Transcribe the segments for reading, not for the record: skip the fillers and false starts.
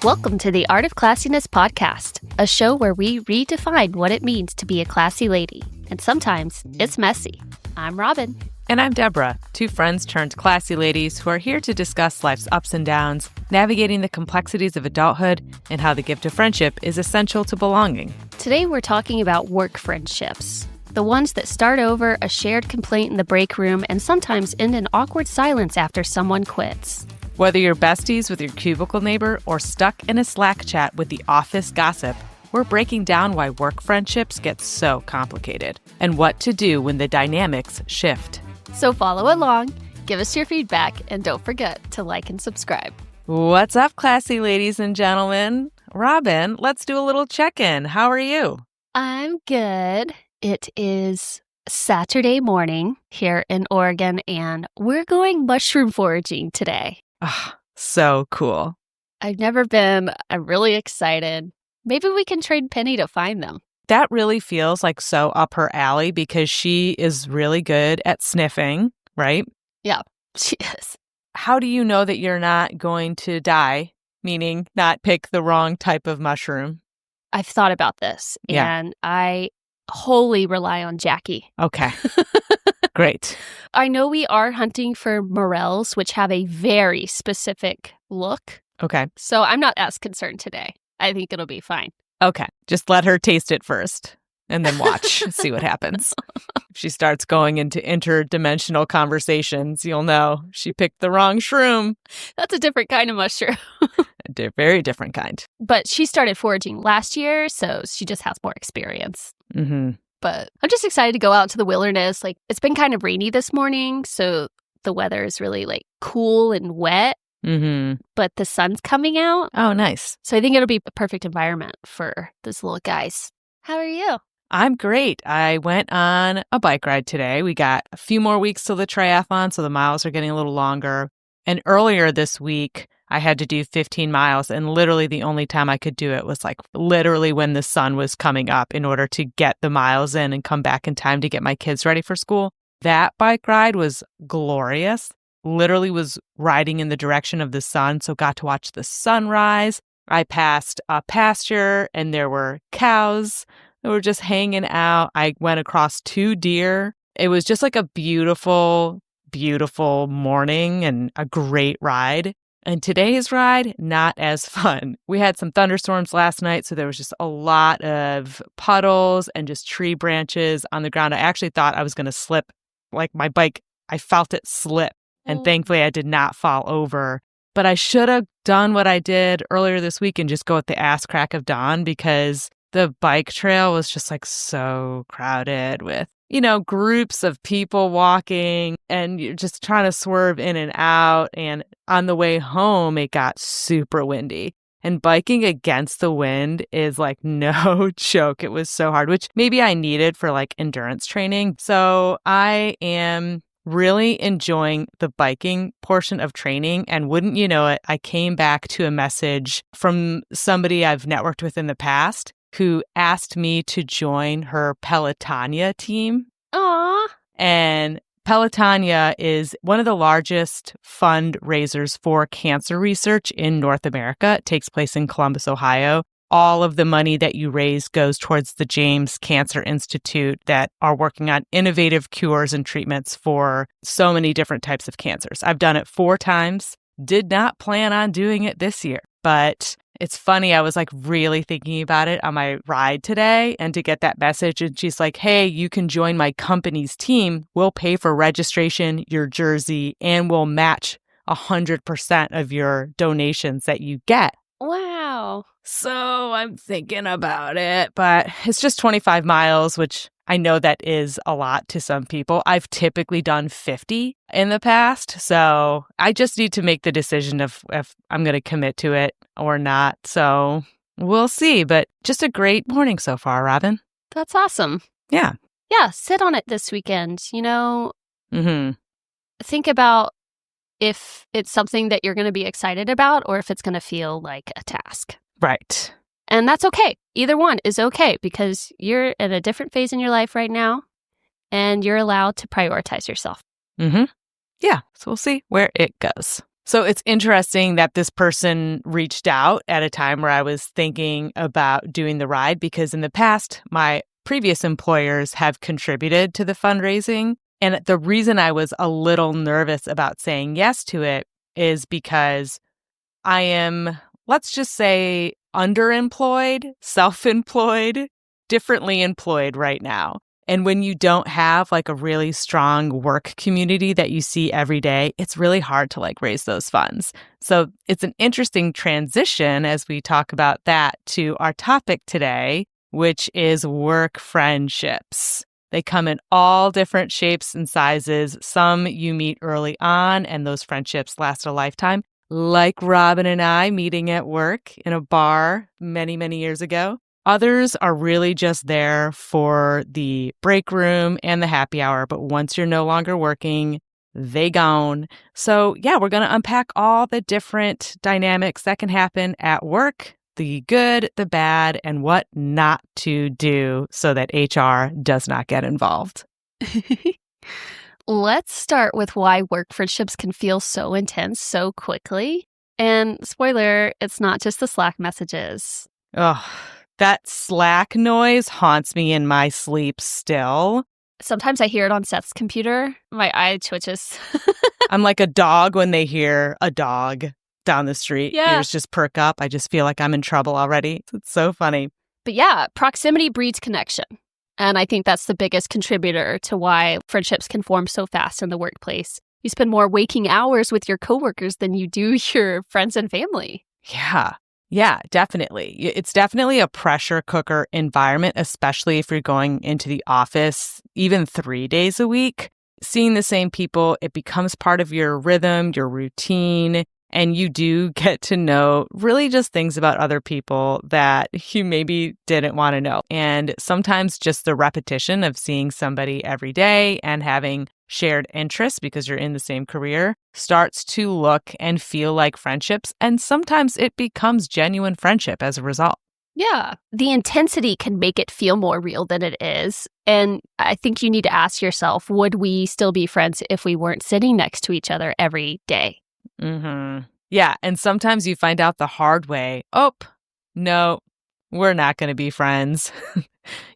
Welcome to the Art of Classiness podcast, a show where we redefine what it means to be a classy lady. And sometimes it's messy. I'm Robin. And I'm Deborah, two friends turned classy ladies who are here to discuss life's ups and downs, navigating the complexities of adulthood, and how the gift of friendship is essential to belonging. Today we're talking about work friendships. The ones that start over a shared complaint in the break room and sometimes end in awkward silence after someone quits. Whether you're besties with your cubicle neighbor or stuck in a Slack chat with the office gossip, we're breaking down why work friendships get so complicated and what to do when the dynamics shift. So follow along, give us your feedback, and don't forget to like and subscribe. What's up, classy ladies and gentlemen? Robin, let's do a little check-in. How are you? I'm good. It is Saturday morning here in Oregon, and we're going mushroom foraging today. Ah, so cool. I've never been. I'm really excited. Maybe we can trade Penny to find them. That really feels like so up her alley because she is really good at sniffing, right? Yeah, she is. How do you know that you're not going to die, meaning not pick the wrong type of mushroom? I've thought about this, and I wholly rely on Jackie. Okay, great. I know we are hunting for morels, which have a very specific look. Okay. So I'm not as concerned today. I think it'll be fine. Okay, just let her taste it first and then watch, see what happens. If she starts going into interdimensional conversations, you'll know she picked the wrong shroom. That's a different kind of mushroom. A very different kind. But she started foraging last year, so she just has more experience. Mm-hmm. But I'm just excited to go out to the wilderness. Like, it's been kind of rainy this morning, so the weather is really cool and wet. Mm-hmm. But the sun's coming out. Oh, nice. So I think it'll be a perfect environment for those little guys. How are you? I'm great. I went on a bike ride today. We got a few more weeks till the triathlon, so the miles are getting a little longer. And earlier this week, I had to do 15 miles, and literally the only time I could do it was literally when the sun was coming up in order to get the miles in and come back in time to get my kids ready for school. That bike ride was glorious. Literally was riding in the direction of the sun, so got to watch the sunrise. I passed a pasture, and there were cows that were just hanging out. I went across 2 deer. It was just a beautiful, beautiful morning and a great ride. And today's ride, not as fun. We had some thunderstorms last night, so there was just a lot of puddles and just tree branches on the ground. I actually thought I was going to slip. My bike, I felt it slip. And thankfully, I did not fall over. But I should have done what I did earlier this week and just go at the ass crack of dawn because the bike trail was just so crowded with, groups of people walking and you're just trying to swerve in and out. And on the way home, it got super windy. And biking against the wind is no joke. It was so hard, which maybe I needed for endurance training. So I am really enjoying the biking portion of training. And wouldn't you know it, I came back to a message from somebody I've networked with in the past who asked me to join her Pelotonia team. Aww. And Pelotonia is one of the largest fundraisers for cancer research in North America. It takes place in Columbus, Ohio. All of the money that you raise goes towards the James Cancer Institute that are working on innovative cures and treatments for so many different types of cancers. I've done it 4 times. Did not plan on doing it this year, but it's funny. I was really thinking about it on my ride today and to get that message. And she's like, hey, you can join my company's team. We'll pay for registration, your jersey, and we'll match 100% of your donations that you get. Wow. So I'm thinking about it, but it's just 25 miles, which I know that is a lot to some people. I've typically done 50 in the past, so I just need to make the decision of if I'm going to commit to it or not. So we'll see, but just a great morning so far, Robin. That's awesome. Yeah. Yeah, sit on it this weekend. Mm-hmm. Think about if it's something that you're going to be excited about or if it's going to feel like a task. Right. And that's okay. Either one is okay because you're at a different phase in your life right now and you're allowed to prioritize yourself. Mm-hmm. Yeah. So we'll see where it goes. So it's interesting that this person reached out at a time where I was thinking about doing the ride, because in the past, my previous employers have contributed to the fundraising. And the reason I was a little nervous about saying yes to it is because I am, let's just say, underemployed, self-employed, differently employed right now. And when you don't have like a really strong work community that you see every day, it's really hard to like raise those funds. So it's an interesting transition as we talk about that to our topic today, which is work friendships. They come in all different shapes and sizes. Some you meet early on, and those friendships last a lifetime, like Robin and I meeting at work in a bar many, many years ago. Others are really just there for the break room and the happy hour, but once you're no longer working, they gone. So yeah, we're going to unpack all the different dynamics that can happen at work, the good, the bad, and what not to do so that HR does not get involved. Let's start with why work friendships can feel so intense so quickly. And spoiler, it's not just the Slack messages. Oh, that Slack noise haunts me in my sleep still. Sometimes I hear it on Seth's computer. My eye twitches. I'm like a dog when they hear a dog down the street. Yeah. Ears just perk up. I just feel like I'm in trouble already. It's so funny. But yeah, proximity breeds connection. And I think that's the biggest contributor to why friendships can form so fast in the workplace. You spend more waking hours with your coworkers than you do your friends and family. Yeah, definitely. It's definitely a pressure cooker environment, especially if you're going into the office even 3 days a week. Seeing the same people, it becomes part of your rhythm, your routine, and you do get to know really just things about other people that you maybe didn't want to know. And sometimes just the repetition of seeing somebody every day and having shared interests because you're in the same career starts to look and feel like friendships. And sometimes it becomes genuine friendship as a result. Yeah, the intensity can make it feel more real than it is. And I think you need to ask yourself, would we still be friends if we weren't sitting next to each other every day? Mm-hmm. Yeah. And sometimes you find out the hard way. Oh, no, we're not going to be friends,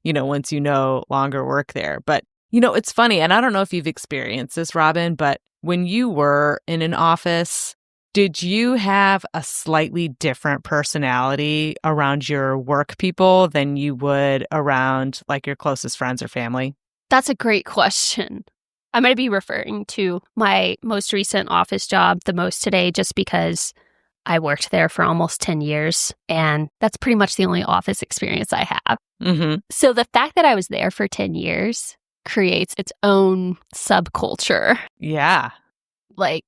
once you no longer work there. But, it's funny. And I don't know if you've experienced this, Robin, but when you were in an office, did you have a slightly different personality around your work people than you would around like your closest friends or family? That's a great question. I might be referring to my most recent office job the most today just because I worked there for almost 10 years, and that's pretty much the only office experience I have. Mm-hmm. So the fact that I was there for 10 years creates its own subculture. Yeah. Like,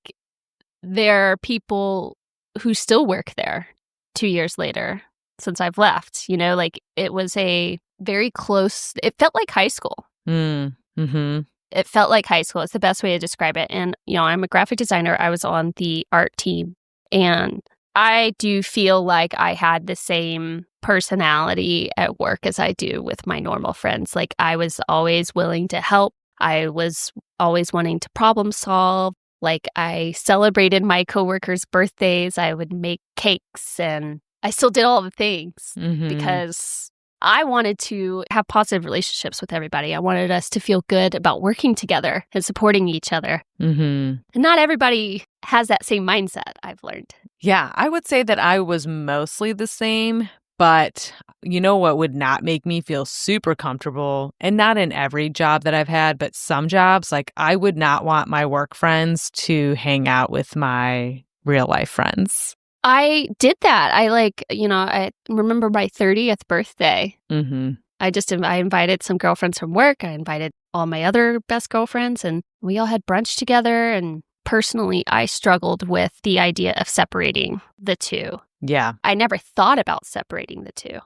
there are people who still work there 2 years later since I've left. It was a very close, it felt like high school. Mm-hmm. It felt like high school. It's the best way to describe it. And, I'm a graphic designer. I was on the art team. And I do feel like I had the same personality at work as I do with my normal friends. Like, I was always willing to help. I was always wanting to problem solve. Like, I celebrated my coworkers' birthdays. I would make cakes, and I still did all the things because I wanted to have positive relationships with everybody. I wanted us to feel good about working together and supporting each other. And not everybody has that same mindset, I've learned. Yeah, I would say that I was mostly the same, but what would not make me feel super comfortable, and not in every job that I've had, but some jobs, like I would not want my work friends to hang out with my real life friends. I did that. I remember my 30th birthday. I invited some girlfriends from work. I invited all my other best girlfriends, and we all had brunch together. And personally, I struggled with the idea of separating the two. Yeah. I never thought about separating the two.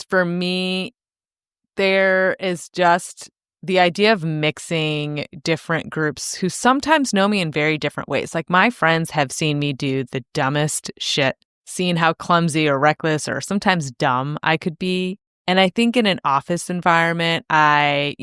For me, there is just the idea of mixing different groups who sometimes know me in very different ways. Like, my friends have seen me do the dumbest shit, seen how clumsy or reckless or sometimes dumb I could be. And I think in an office environment, I,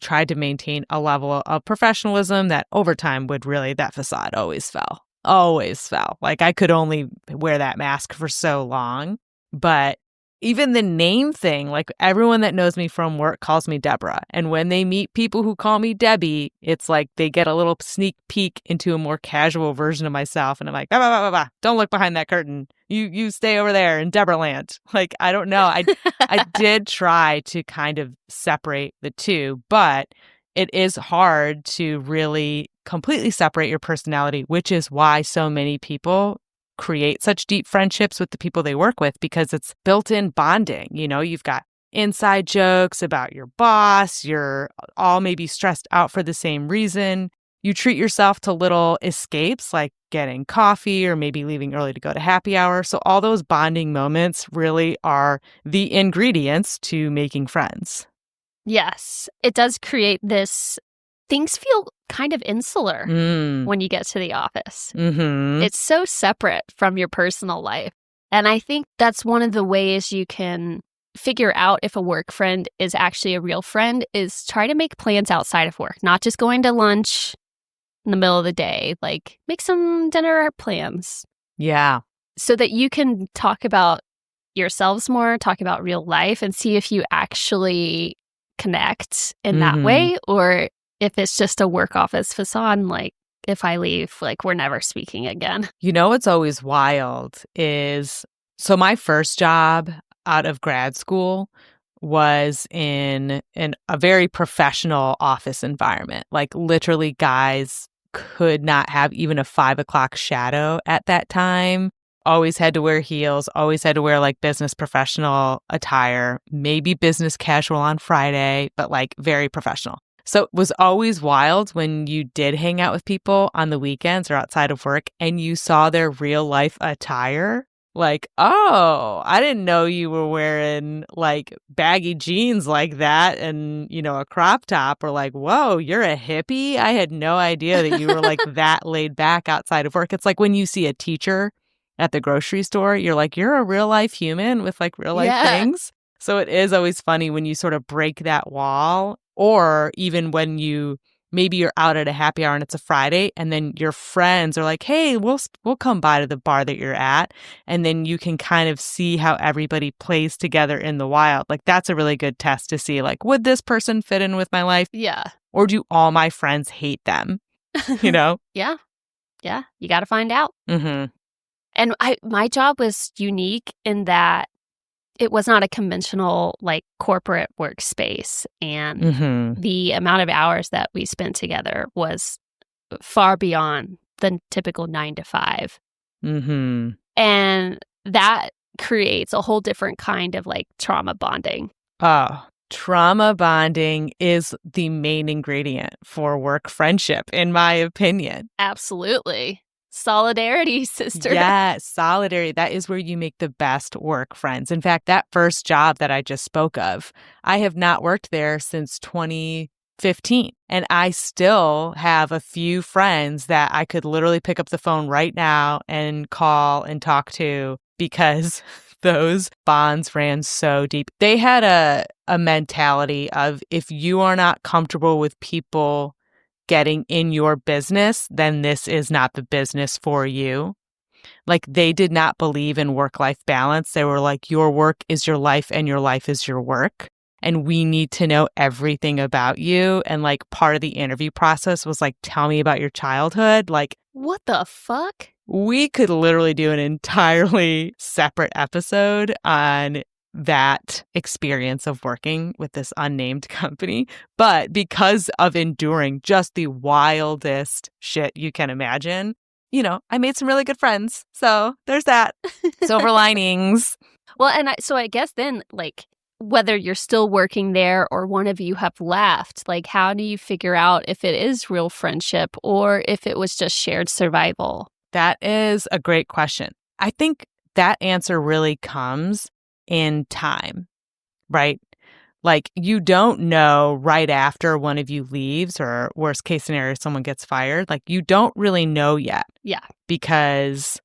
tried to maintain a level of professionalism that over time that facade always fell. Like I could only wear that mask for so long. But even the name thing, like everyone that knows me from work calls me Deborah. And when they meet people who call me Debbie, it's like they get a little sneak peek into a more casual version of myself. And I'm like, bah, bah, bah, bah, bah. Don't look behind that curtain. You stay over there in Deborah land. Like, I don't know. I did try to kind of separate the two, but it is hard to really completely separate your personality, which is why so many people create such deep friendships with the people they work with, because it's built-in bonding. You've got inside jokes about your boss. You're all maybe stressed out for the same reason. You treat yourself to little escapes like getting coffee or maybe leaving early to go to happy hour. So all those bonding moments really are the ingredients to making friends. Yes, it does create this. Things feel kind of insular when you get to the office. Mm-hmm. It's so separate from your personal life. And I think that's one of the ways you can figure out if a work friend is actually a real friend is try to make plans outside of work, not just going to lunch in the middle of the day. Like make some dinner plans. Yeah. So that you can talk about yourselves more, talk about real life, and see if you actually connect in that way, or if it's just a work office facade, like if I leave, like we're never speaking again. What's always wild is, so my first job out of grad school was in a very professional office environment. Like literally guys could not have even a 5 o'clock shadow at that time. Always had to wear heels, always had to wear like business professional attire, maybe business casual on Friday, but like very professional. So it was always wild when you did hang out with people on the weekends or outside of work and you saw their real life attire. Like, oh, I didn't know you were wearing like baggy jeans like that and, a crop top, or like, whoa, you're a hippie. I had no idea that you were like that laid back outside of work. It's like when you see a teacher at the grocery store, you're like, you're a real life human with like real life things. So it is always funny when you sort of break that wall, or even when maybe you're out at a happy hour and it's a Friday and then your friends are like, hey, we'll come by to the bar that you're at. And then you can kind of see how everybody plays together in the wild. Like that's a really good test to see, like, would this person fit in with my life? Yeah. Or do all my friends hate them? Yeah. Yeah. You got to find out. Mm-hmm. And my job was unique in that it was not a conventional like corporate workspace, and the amount of hours that we spent together was far beyond the typical 9 to 5. Mm-hmm. And that creates a whole different kind of like trauma bonding. Oh, trauma bonding is the main ingredient for work friendship, in my opinion. Absolutely. Solidarity, sister. Yeah, solidarity. That is where you make the best work friends. In fact, that first job that I just spoke of, I have not worked there since 2015. And I still have a few friends that I could literally pick up the phone right now and call and talk to, because those bonds ran so deep. They had a mentality of, if you are not comfortable with people getting in your business, then this is not the business for you. Like they did not believe in work-life balance. They were like, your work is your life and your life is your work. And we need to know everything about you. And like part of the interview process was like, tell me about your childhood. Like, what the fuck? We could literally do an entirely separate episode on that experience of working with this unnamed company. But because of enduring just the wildest shit you can imagine, I made some really good friends. So there's that. Silver linings. Well, and so I guess then, like, whether you're still working there or one of you have left, like, how do you figure out if it is real friendship or if it was just shared survival? That is a great question. I think that answer really comes in time, right? Like you don't know right after one of you leaves, or worst case scenario, someone gets fired. Like you don't really know yet. Yeah. Because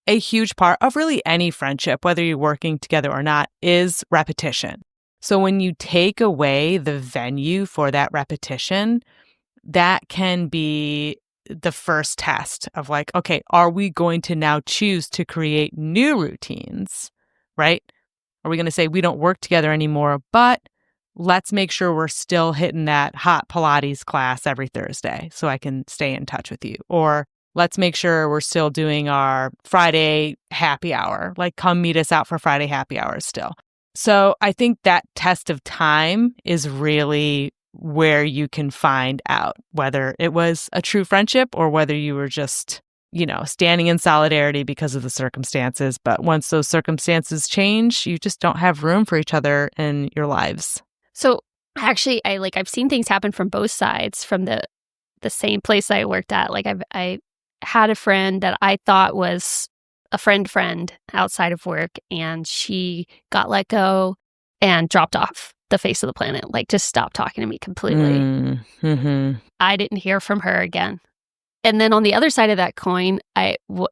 a huge part of really any friendship, whether you're working together or not, is repetition. So when you take away the venue for that repetition, that can be the first test of like, okay, are we going to now choose to create new routines, right? Are we going to say we don't work together anymore, but let's make sure we're still hitting that hot Pilates class every Thursday so I can stay in touch with you? Or let's make sure we're still doing our Friday happy hour. Like, come meet us out for Friday happy hours still. So I think that test of time is really where you can find out whether it was a true friendship or whether you were just, standing in solidarity because of the circumstances. But once those circumstances change, you just don't have room for each other in your lives. So actually, I've seen things happen from both sides from the same place I worked at. Like I had a friend that I thought was a friend outside of work, and she got let go and dropped off the face of the planet. Like, just stopped talking to me completely. Mm-hmm. I didn't hear from her again. And then on the other side of that coin,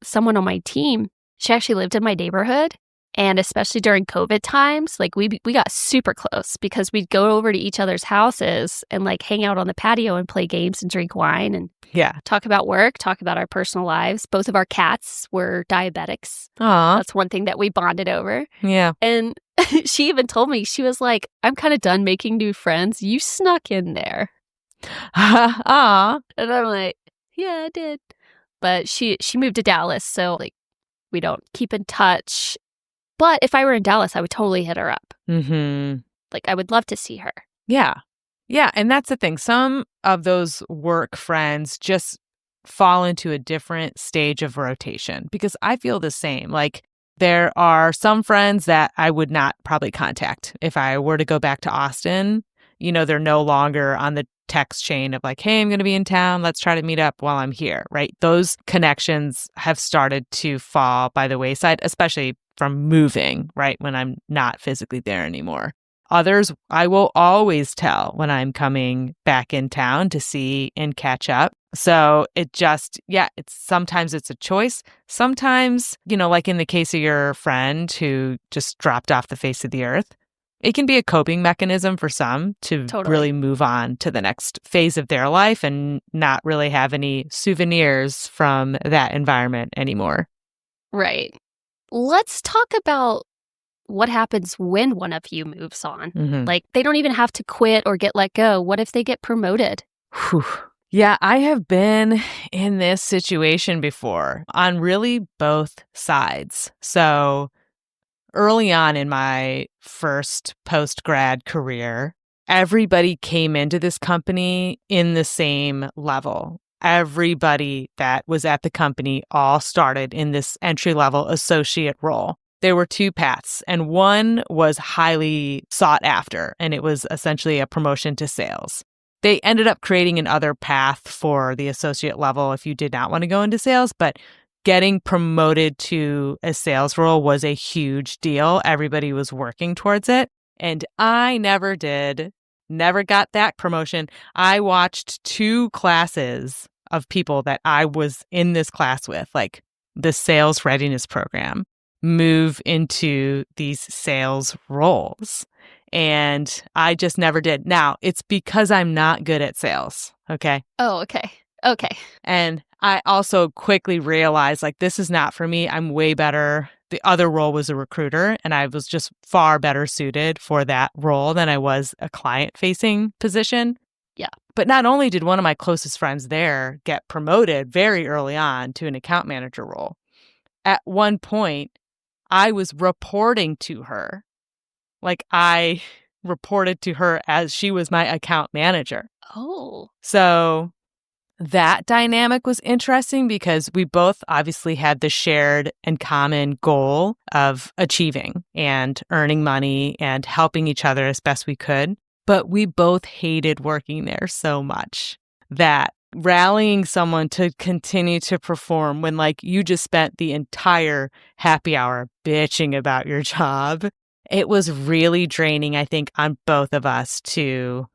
someone on my team, she actually lived in my neighborhood. And especially during COVID times, like we got super close because we'd go over to each other's houses and like hang out on the patio and play games and drink wine and talk about work, talk about our personal lives. Both of our cats were diabetics. Aww. That's one thing that we bonded over. Yeah. And she even told me, she was like, I'm kind of done making new friends. You snuck in there. Aww. And I'm like, yeah, I did. But she moved to Dallas, so like we don't keep in touch. But if I were in Dallas, I would totally hit her up. Mm-hmm. Like, I would love to see her. Yeah. Yeah. And that's the thing. Some of those work friends just fall into a different stage of rotation because I feel the same. Like, there are some friends that I would not probably contact if I were to go back to Austin. They're no longer on the text chain of like, hey, I'm going to be in town. Let's try to meet up while I'm here, right? Those connections have started to fall by the wayside, especially from moving, right? When I'm not physically there anymore. Others, I will always tell when I'm coming back in town to see and catch up. So sometimes it's a choice. Sometimes, like in the case of your friend who just dropped off the face of the earth, it can be a coping mechanism for some to really move on to the next phase of their life and not really have any souvenirs from that environment anymore. Right. Let's talk about what happens when one of you moves on. Mm-hmm. Like, they don't even have to quit or get let go. What if they get promoted? Whew. Yeah, I have been in this situation before on really both sides. So early on in my first post-grad career, everybody came into this company in the same level. Everybody that was at the company all started in this entry-level associate role. There were two paths, and one was highly sought after, and it was essentially a promotion to sales. They ended up creating another path for the associate level if you did not want to go into sales, but getting promoted to a sales role was a huge deal. Everybody was working towards it, and I never did, never got that promotion. I watched 2 classes of people that I was in this class with, like the sales readiness program, move into these sales roles. And I just never did. Now, it's because I'm not good at sales. Okay. Oh, okay. Okay. And I also quickly realized, like, this is not for me. I'm way better. The other role was a recruiter, and I was just far better suited for that role than I was a client-facing position. Yeah. But not only did one of my closest friends there get promoted very early on to an account manager role, at one point, I was reporting to her. Like, I reported to her as she was my account manager. Oh. So that dynamic was interesting because we both obviously had the shared and common goal of achieving and earning money and helping each other as best we could. But we both hated working there so much that rallying someone to continue to perform when, like, you just spent the entire happy hour bitching about your job, it was really draining, I think, on both of us to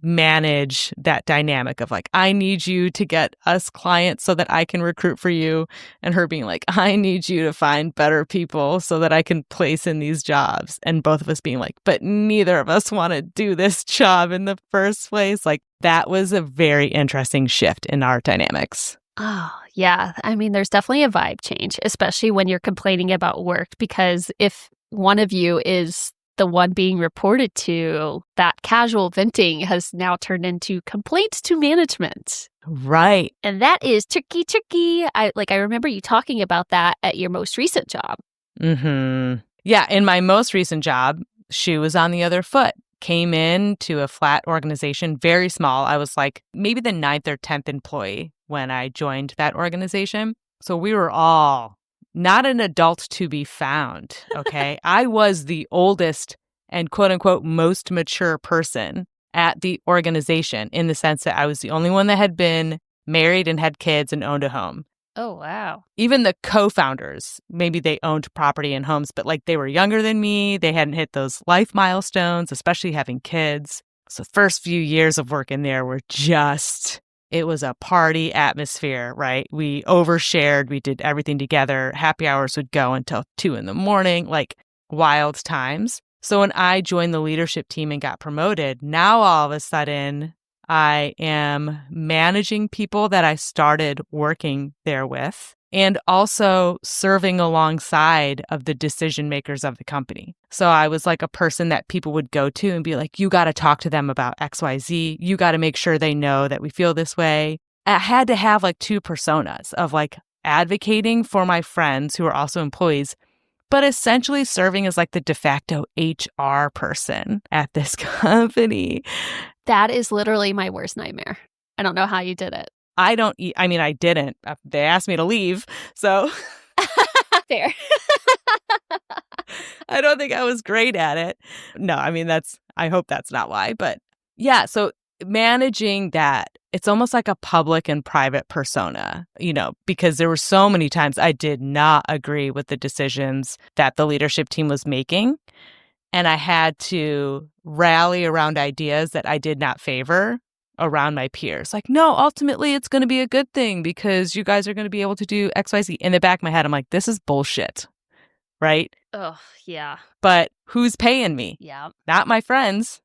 manage that dynamic of like, I need you to get us clients so that I can recruit for you. And her being like, I need you to find better people so that I can place in these jobs. And both of us being like, but neither of us want to do this job in the first place. Like that was a very interesting shift in our dynamics. Oh, yeah. I mean, there's definitely a vibe change, especially when you're complaining about work, because if one of you is the one being reported to, that casual venting has now turned into complaints to management. Right. And that is tricky. I remember you talking about that at your most recent job. Mm-hmm. Yeah. In my most recent job, shoe was on the other foot. Came in to a flat organization, very small. I was like maybe the 9th or 10th employee when I joined that organization. So we were all not an adult to be found, okay? I was the oldest and quote unquote most mature person at the organization in the sense that I was the only one that had been married and had kids and owned a home. Oh, wow. Even the co-founders, maybe they owned property and homes, but like they were younger than me. They hadn't hit those life milestones, especially having kids. So the first few years of work in there were just, it was a party atmosphere, right? We overshared. We did everything together. Happy hours would go until 2 a.m, like wild times. So when I joined the leadership team and got promoted, now all of a sudden, I am managing people that I started working there with and also serving alongside of the decision makers of the company. So I was like a person that people would go to and be like, you got to talk to them about XYZ. You got to make sure they know that we feel this way. I had to have like 2 personas of like advocating for my friends who are also employees, but essentially serving as like the de facto HR person at this company. That is literally my worst nightmare. I don't know how you did it. I didn't. They asked me to leave, so. Fair. I don't think I was great at it. No, I mean, I hope that's not why. But yeah, so managing that, it's almost like a public and private persona, because there were so many times I did not agree with the decisions that the leadership team was making. And I had to rally around ideas that I did not favor around my peers. Like, no, ultimately it's going to be a good thing because you guys are going to be able to do XYZ. In the back of my head, I'm like, this is bullshit, right? Oh, yeah. But who's paying me? Yeah. Not my friends,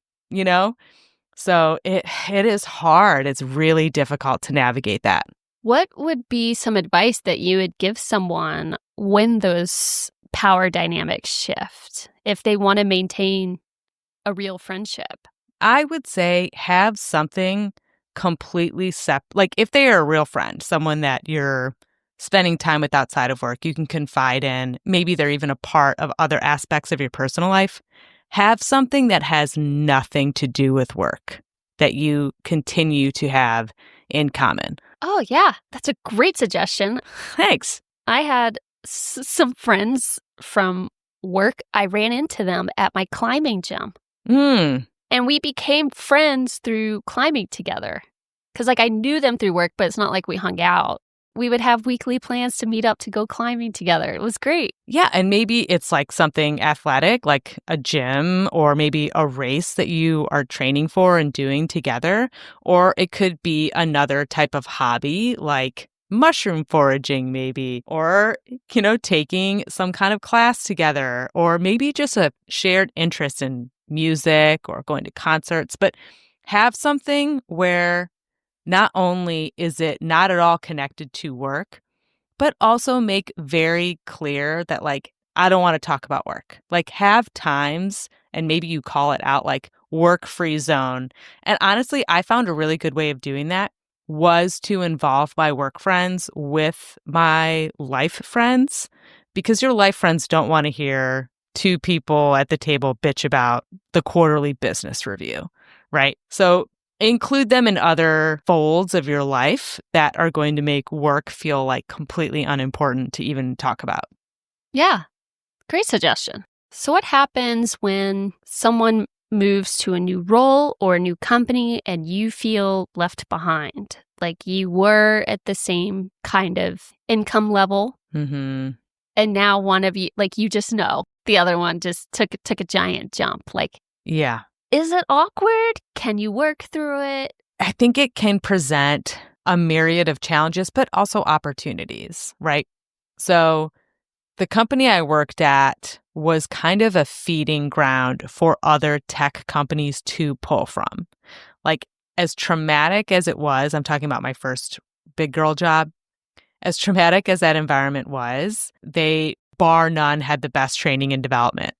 So it is hard. It's really difficult to navigate that. What would be some advice that you would give someone when those power dynamics shift, if they want to maintain a real friendship? I would say have something completely separate. Like if they are a real friend, someone that you're spending time with outside of work, you can confide in, maybe they're even a part of other aspects of your personal life, have something that has nothing to do with work that you continue to have in common. Oh, yeah. That's a great suggestion. Thanks. I had some friends from work. I ran into them at my climbing gym. And we became friends through climbing together. Because I knew them through work, but it's not like we hung out. We would have weekly plans to meet up to go climbing together. It was great. Yeah, and maybe it's like something athletic, like a gym, or maybe a race that you are training for and doing together. Or it could be another type of hobby, like mushroom foraging maybe, or, taking some kind of class together, or maybe just a shared interest in music or going to concerts, but have something where not only is it not at all connected to work, but also make very clear that I don't want to talk about work. Have times and maybe you call it out like work-free zone. And honestly, I found a really good way of doing that was to involve my work friends with my life friends, because your life friends don't want to hear 2 people at the table bitch about the quarterly business review, right? So include them in other folds of your life that are going to make work feel like completely unimportant to even talk about. Yeah, great suggestion. So what happens when someone moves to a new role or a new company and you feel left behind? Like you were at the same kind of income level. Mm-hmm. And now one of you, you just know, the other one just took a giant jump. Yeah. Is it awkward? Can you work through it? I think it can present a myriad of challenges, but also opportunities, right? So the company I worked at was kind of a feeding ground for other tech companies to pull from. Like, as traumatic as it was, I'm talking about my first big girl job, as traumatic as that environment was, they, bar none, had the best training and development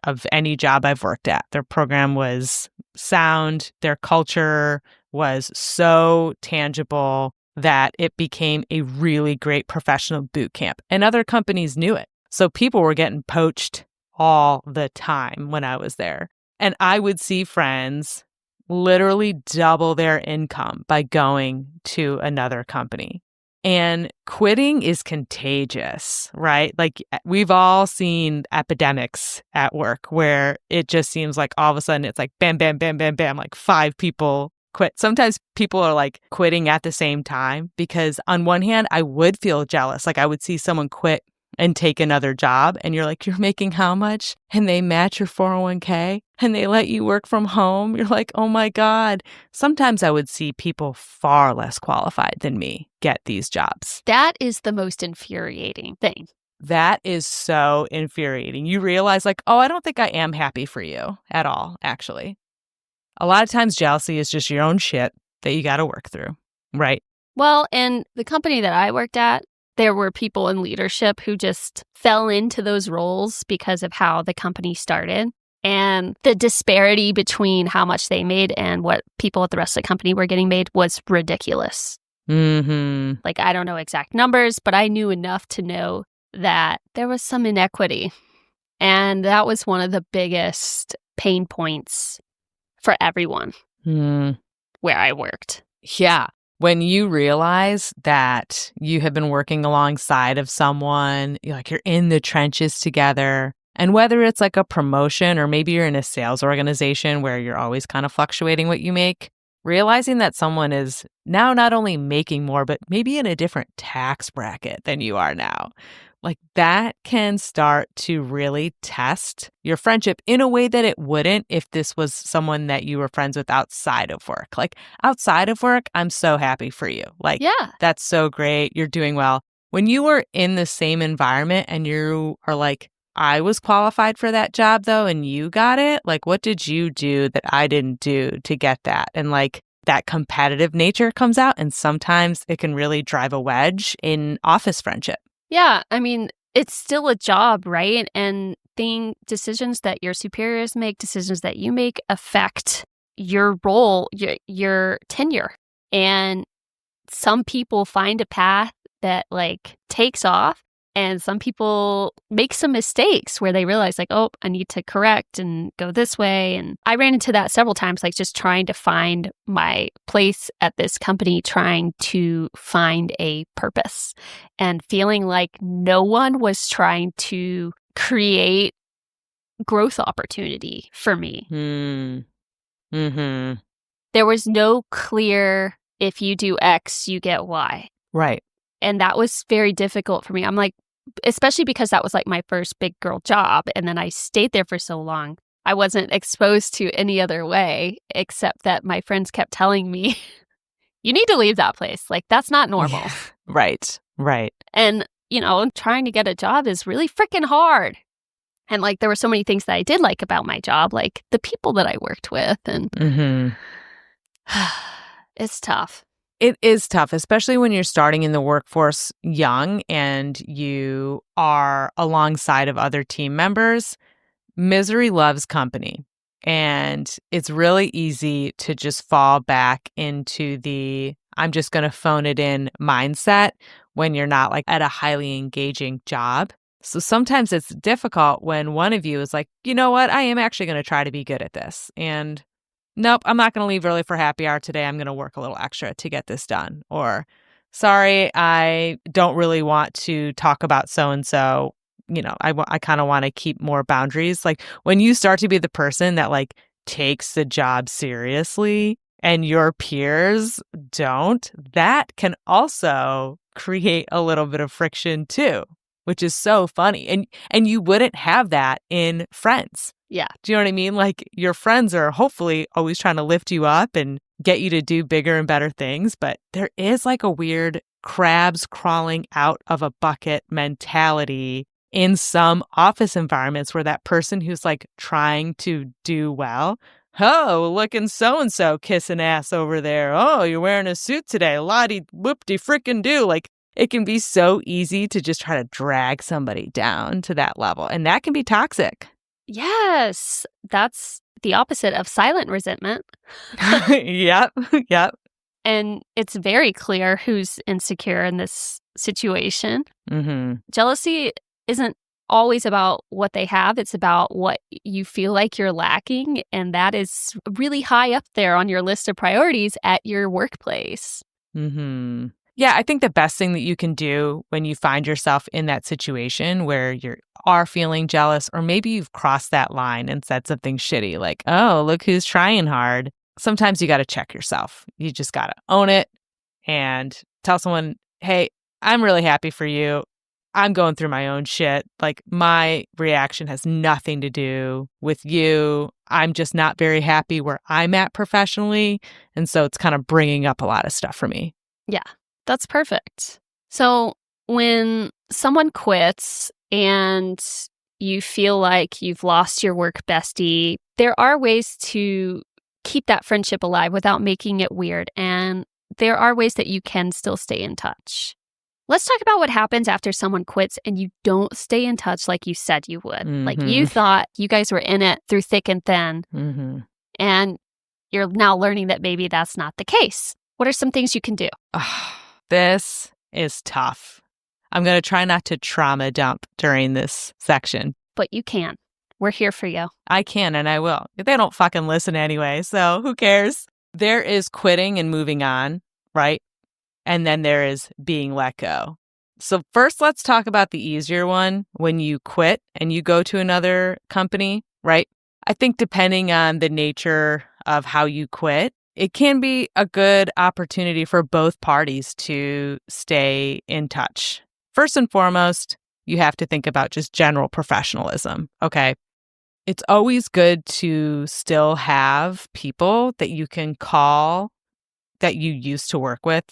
of any job I've worked at. Their program was sound. Their culture was so tangible that it became a really great professional boot camp. And other companies knew it. So people were getting poached all the time when I was there. And I would see friends literally double their income by going to another company. And quitting is contagious, right? Like, we've all seen epidemics at work where it just seems like all of a sudden it's like bam, bam, bam, bam, bam, like 5 people quit. Sometimes people are like quitting at the same time because on one hand, I would feel jealous. Like, I would see someone quit and take another job and you're like, you're making how much? And they match your 401k and they let you work from home. You're like, oh my God. Sometimes I would see people far less qualified than me get these jobs. That is the most infuriating thing. That is so infuriating. You realize like, oh, I don't think I am happy for you at all, actually. A lot of times jealousy is just your own shit that you got to work through, right? Well, and the company that I worked at, there were people in leadership who just fell into those roles because of how the company started. And the disparity between how much they made and what people at the rest of the company were getting made was ridiculous. Mm-hmm. Like, I don't know exact numbers, but I knew enough to know that there was some inequity. And that was one of the biggest pain points for everyone where I worked. Yeah. When you realize that you have been working alongside of someone, you're in the trenches together, and whether it's like a promotion or maybe you're in a sales organization where you're always kind of fluctuating what you make, realizing that someone is now not only making more, but maybe in a different tax bracket than you are now. Like, that can start to really test your friendship in a way that it wouldn't if this was someone that you were friends with outside of work. Like, outside of work, I'm so happy for you. Like, yeah, that's so great. You're doing well. When you were in the same environment and you are like, I was qualified for that job though, and you got it. Like, what did you do that I didn't do to get that? And like, that competitive nature comes out, and sometimes it can really drive a wedge in office friendship. Yeah, I mean, it's still a job, right? And decisions that your superiors make, decisions that you make affect your role, your tenure. And some people find a path that like takes off, and some people make some mistakes where they realize like, oh, I need to correct and go this way. And I ran into that several times, like just trying to find my place at this company, trying to find a purpose and feeling like no one was trying to create growth opportunity for me. Mm-hmm. There was no clear, if you do X, you get Y. Right. And that was very difficult for me. I'm like, especially because that was like my first big girl job. And then I stayed there for so long. I wasn't exposed to any other way except that my friends kept telling me, you need to leave that place. Like, that's not normal. Yeah. Right. And, trying to get a job is really freaking hard. And like, there were so many things that I did like about my job, like the people that I worked with. And it's tough. It is tough, especially when you're starting in the workforce young and you are alongside of other team members. Misery loves company. And it's really easy to just fall back into the I'm just going to phone it in mindset when you're not like at a highly engaging job. So sometimes it's difficult when one of you is like, you know what, I am actually going to try to be good at this. And nope, I'm not going to leave early for happy hour today. I'm going to work a little extra to get this done. Or, sorry, I don't really want to talk about so-and-so. I kind of want to keep more boundaries. Like, when you start to be the person that like takes the job seriously and your peers don't, that can also create a little bit of friction too. which is so funny. And you wouldn't have that in friends. Yeah. Do you know what I mean? Like your friends are hopefully always trying to lift you up and get you to do bigger and better things. But there is like a weird crabs crawling out of a bucket mentality in some office environments where that person who's like trying to do well, oh, looking so-and-so kissing ass over there. Oh, you're wearing a suit today. Lottie whoop-de frickin' do. Like it can be so easy to just try to drag somebody down to that level. And that can be toxic. Yes. That's the opposite of silent resentment. Yep. And it's very clear who's insecure in this situation. Mm-hmm. Jealousy isn't always about what they have. It's about what you feel like you're lacking. And that is really high up there on your list of priorities at your workplace. Mm-hmm. Yeah, I think the best thing that you can do when you find yourself in that situation where you are feeling jealous, or maybe you've crossed that line and said something shitty like, oh, look who's trying hard. Sometimes you got to check yourself. You just got to own it and tell someone, hey, I'm really happy for you. I'm going through my own shit. Like my reaction has nothing to do with you. I'm just not very happy where I'm at professionally. And so it's kind of bringing up a lot of stuff for me. Yeah, that's perfect. So when someone quits and you feel like you've lost your work bestie, there are ways to keep that friendship alive without making it weird. And there are ways that you can still stay in touch. Let's talk about what happens after someone quits and you don't stay in touch like you said you would. Mm-hmm. Like you thought you guys were in it through thick and thin. Mm-hmm. And you're now learning that maybe that's not the case. What are some things you can do? This is tough. I'm going to try not to trauma dump during this section. But you can. We're here for you. I can and I will. They don't fucking listen anyway, so who cares? There is quitting and moving on, right? And then there is being let go. So first, let's talk about the easier one. When you quit and you go to another company, right? I think depending on the nature of how you quit, it can be a good opportunity for both parties to stay in touch. First and foremost, you have to think about just general professionalism, okay? It's always good to still have people that you can call that you used to work with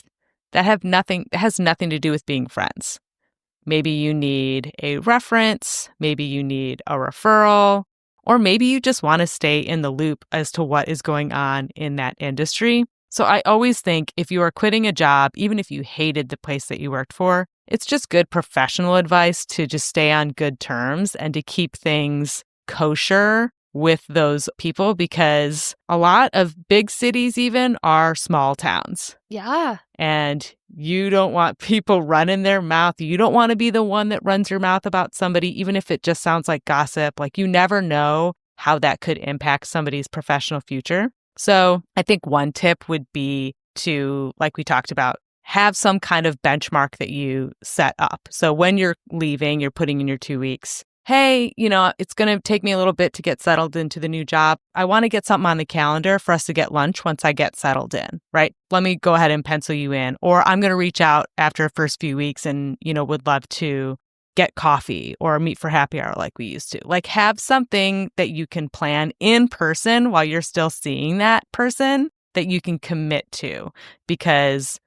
that has nothing to do with being friends. Maybe you need a reference, maybe you need a referral, or maybe you just want to stay in the loop as to what is going on in that industry. So I always think if you are quitting a job, even if you hated the place that you worked for, it's just good professional advice to just stay on good terms and to keep things kosher with those people, because a lot of big cities even are small towns. Yeah. And you don't want people running their mouth. You don't want to be the one that runs your mouth about somebody, even if it just sounds like gossip. Like you never know how that could impact somebody's professional future. So I think one tip would be to, like we talked about, have some kind of benchmark that you set up. So when you're leaving, you're putting in your 2 weeks. Hey, it's going to take me a little bit to get settled into the new job. I want to get something on the calendar for us to get lunch once I get settled in, right? Let me go ahead and pencil you in. Or I'm going to reach out after the first few weeks and, would love to get coffee or meet for happy hour like we used to. Like have something that you can plan in person while you're still seeing that person that you can commit to, because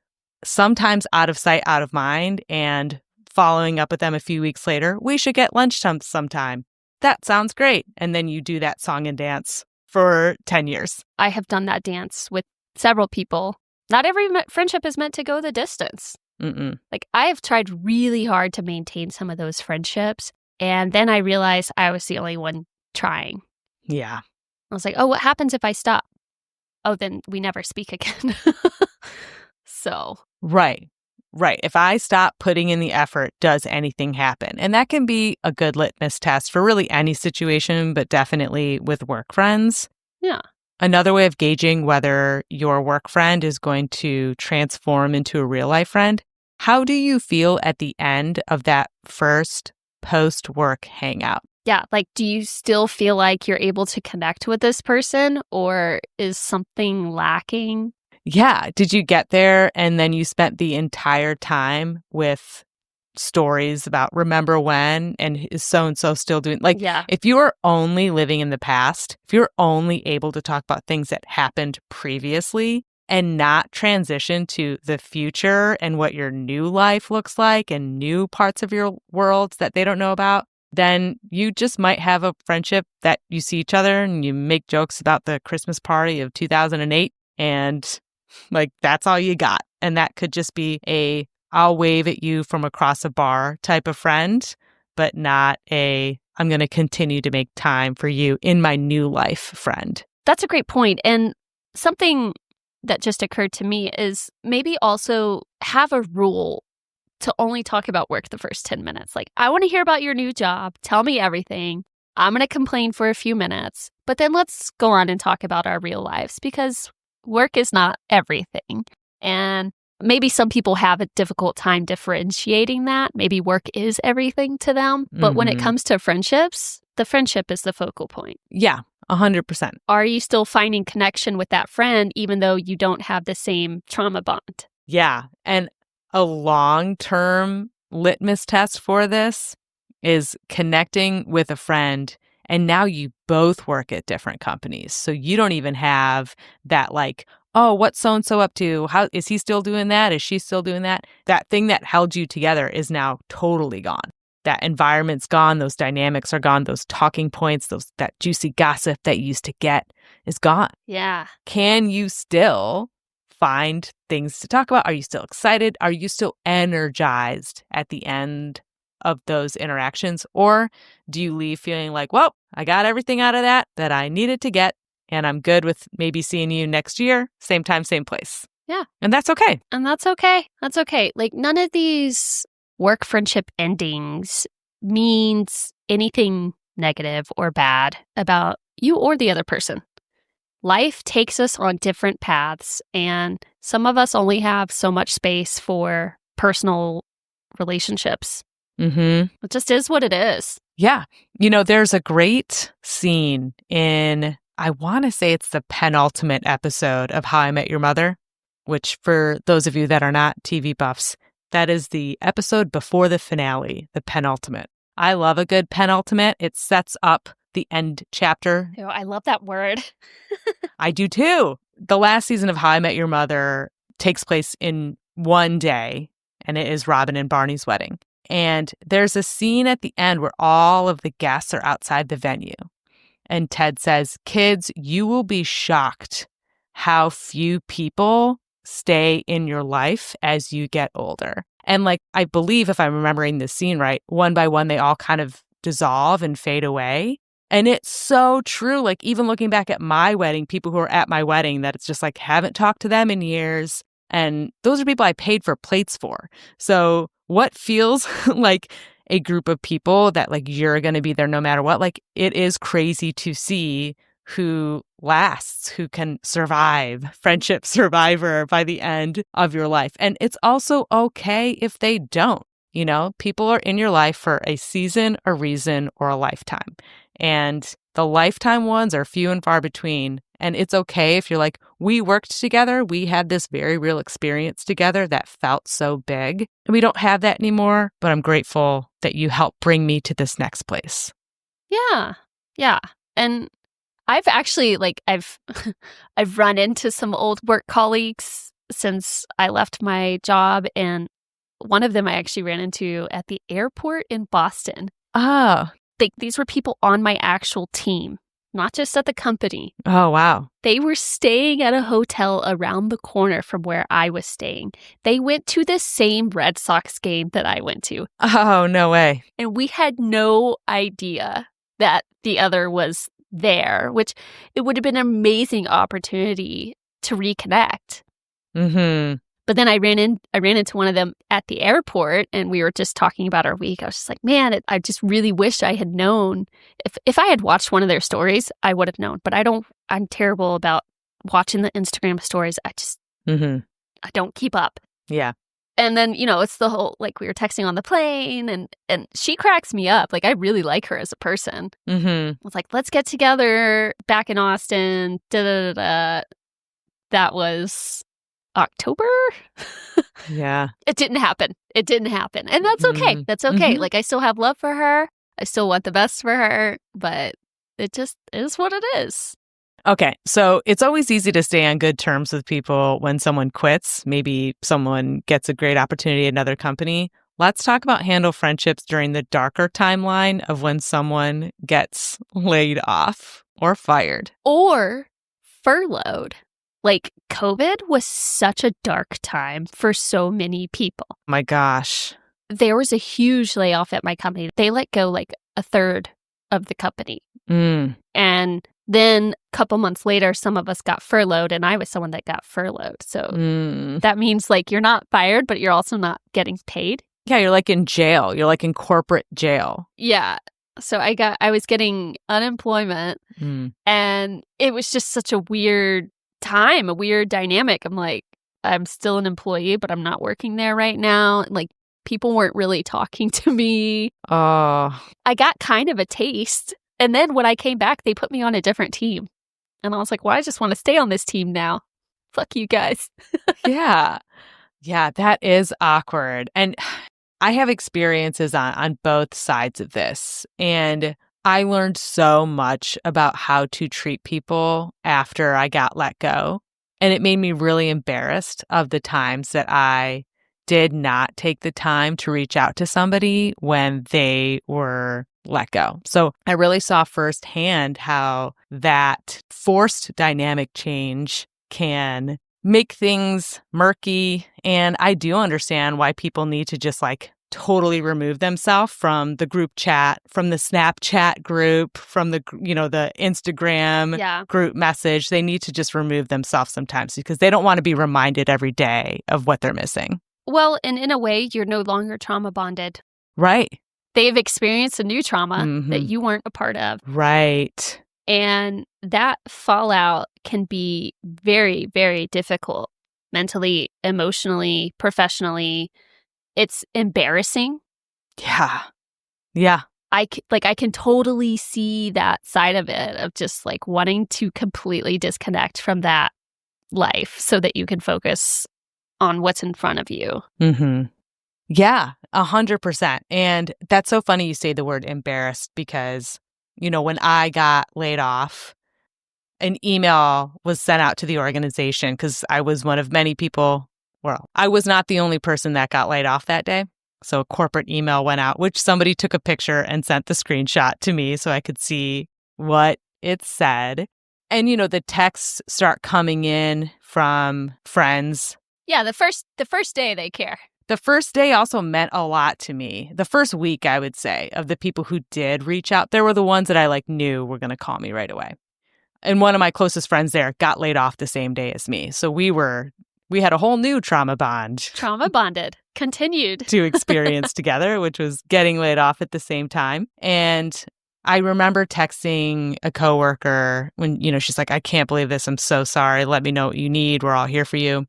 sometimes out of sight, out of mind, and following up with them a few weeks later, we should get lunch sometime. That sounds great. And then you do that song and dance for 10 years. I have done that dance with several people. Not every friendship is meant to go the distance. Mm-mm. Like I have tried really hard to maintain some of those friendships. And then I realized I was the only one trying. Yeah. I was like, oh, what happens if I stop? Oh, then we never speak again. So. Right. If I stop putting in the effort, does anything happen? And that can be a good litmus test for really any situation, but definitely with work friends. Yeah. Another way of gauging whether your work friend is going to transform into a real life friend, how do you feel at the end of that first post-work hangout? Yeah, like do you still feel like you're able to connect with this person, or is something lacking? Yeah. Did you get there and then you spent the entire time with stories about remember when and is so-and-so still doing, like, Yeah. if you are only living in the past, if you're only able to talk about things that happened previously and not transition to the future and what your new life looks like and new parts of your world that they don't know about, then you just might have a friendship that you see each other and you make jokes about the Christmas party of 2008 and like that's all you got. And that could just be a I'll wave at you from across a bar type of friend, but not a I'm going to continue to make time for you in my new life friend. That's a great point. And something that just occurred to me is maybe also have a rule to only talk about work the first 10 minutes. Like, I want to hear about your new job. Tell me everything. I'm going to complain for a few minutes, but then let's go on and talk about our real lives because work is not everything. And maybe some people have a difficult time differentiating that. Maybe work is everything to them. But when it comes to friendships, the friendship is the focal point. Yeah, 100%. Are you still finding connection with that friend even though you don't have the same trauma bond? Yeah. And a long-term litmus test for this is connecting with a friend. And now you both work at different companies. So you don't even have that like, oh, what's so-and-so up to? How is he still doing that? Is she still doing that? That thing that held you together is now totally gone. That environment's gone. Those dynamics are gone. Those talking points, that juicy gossip that you used to get is gone. Yeah. Can you still find things to talk about? Are you still excited? Are you still energized at the end of those interactions? Or do you leave feeling like, well, I got everything out of that I needed to get, and I'm good with maybe seeing you next year, same time, same place. Yeah. And that's okay. And that's okay. That's okay. Like, none of these work friendship endings means anything negative or bad about you or the other person. Life takes us on different paths, and some of us only have so much space for personal relationships. It just is what it is. Yeah. You know, there's a great scene in, I want to say it's the penultimate episode of How I Met Your Mother, which for those of you that are not TV buffs, that is the episode before the finale, the penultimate. I love a good penultimate. It sets up the end chapter. Oh, I love that word. I do too. The last season of How I Met Your Mother takes place in one day, and it is Robin and Barney's wedding. And there's a scene at the end where all of the guests are outside the venue. And Ted says, kids, you will be shocked how few people stay in your life as you get older. And like, I believe if I'm remembering this scene right, one by one, they all kind of dissolve and fade away. And it's so true. Like, even looking back at my wedding, people who are at my wedding, that it's just like, haven't talked to them in years. And those are people I paid for plates for. So what feels like a group of people that like you're going to be there no matter what, like it is crazy to see who lasts, who can survive, friendship survivor by the end of your life. And it's also okay if they don't. You know, people are in your life for a season, a reason, or a lifetime. And the lifetime ones are few and far between. And it's okay if you're like, we worked together. We had this very real experience together that felt so big. And we don't have that anymore. But I'm grateful that you helped bring me to this next place. Yeah. Yeah. And I've actually I've run into some old work colleagues since I left my job, and one of them I actually ran into at the airport in Boston. Oh. These were people on my actual team, not just at the company. Oh, wow. They were staying at a hotel around the corner from where I was staying. They went to the same Red Sox game that I went to. Oh, no way. And we had no idea that the other was there, which it would have been an amazing opportunity to reconnect. Mm-hmm. But then I ran into one of them at the airport, and we were just talking about our week. I was just like, man, I just really wish I had known. If I had watched one of their stories, I would have known. But I'm terrible about watching the Instagram stories. I don't keep up. Yeah. And then, it's the whole, like, we were texting on the plane, and she cracks me up. Like, I really like her as a person. I was like, let's get together back in Austin. That was October. Yeah. It didn't happen. And that's okay. That's okay. Like, I still have love for her. I still want the best for her, but it just is what it is. Okay, so it's always easy to stay on good terms with people when someone quits. Maybe someone gets a great opportunity at another company. Let's talk about handle friendships during the darker timeline of when someone gets laid off or fired. Or furloughed. Like, COVID was such a dark time for so many people. My gosh. There was a huge layoff at my company. They let go like a third of the company. And then a couple months later, some of us got furloughed, and I was someone that got furloughed. So that means like you're not fired, but you're also not getting paid. Yeah, you're like in jail. You're like in corporate jail. Yeah. So I was getting unemployment, and it was just such a weird time, a weird dynamic. I'm like, I'm still an employee, but I'm not working there right now. Like, people weren't really talking to me. Oh. I got kind of a taste. And then when I came back, they put me on a different team. And I was like, well, I just want to stay on this team now. Fuck you guys. Yeah. Yeah, that is awkward. And I have experiences on both sides of this. And I learned so much about how to treat people after I got let go. And it made me really embarrassed of the times that I did not take the time to reach out to somebody when they were let go. So I really saw firsthand how that forced dynamic change can make things murky. And I do understand why people need to just like totally remove themselves from the group chat, from the Snapchat group, from the, the Instagram group message. They need to just remove themselves sometimes because they don't want to be reminded every day of what they're missing. Well, and in a way, you're no longer trauma bonded. Right. They've experienced a new trauma that you weren't a part of. Right. And that fallout can be very, very difficult mentally, emotionally, professionally. It's embarrassing. Yeah. Yeah. I can totally see that side of it, of just like wanting to completely disconnect from that life so that you can focus on what's in front of you. Yeah, 100%. And that's so funny you say the word embarrassed because, when I got laid off, an email was sent out to the organization because I was one of many people. Well, I was not the only person that got laid off that day. So a corporate email went out, which somebody took a picture and sent the screenshot to me so I could see what it said. And, the texts start coming in from friends. Yeah, the first day they care. The first day also meant a lot to me. The first week, I would say, of the people who did reach out, there were the ones that I knew were going to call me right away. And one of my closest friends there got laid off the same day as me. So we had a whole new trauma bond. Trauma bonded. Continued. to experience together, which was getting laid off at the same time. And I remember texting a coworker when, she's like, I can't believe this. I'm so sorry. Let me know what you need. We're all here for you.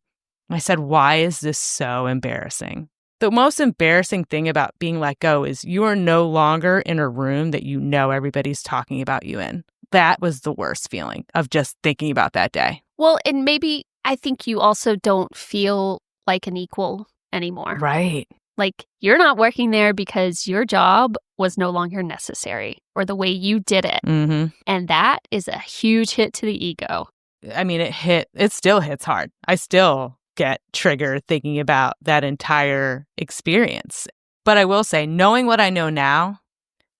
I said, why is this so embarrassing? The most embarrassing thing about being let go is you are no longer in a room that everybody's talking about you in. That was the worst feeling of just thinking about that day. Well, and maybe I think you also don't feel like an equal anymore. Right. Like, you're not working there because your job was no longer necessary or the way you did it. And that is a huge hit to the ego. I mean, it still hits hard. I still get triggered thinking about that entire experience. But I will say, knowing what I know now,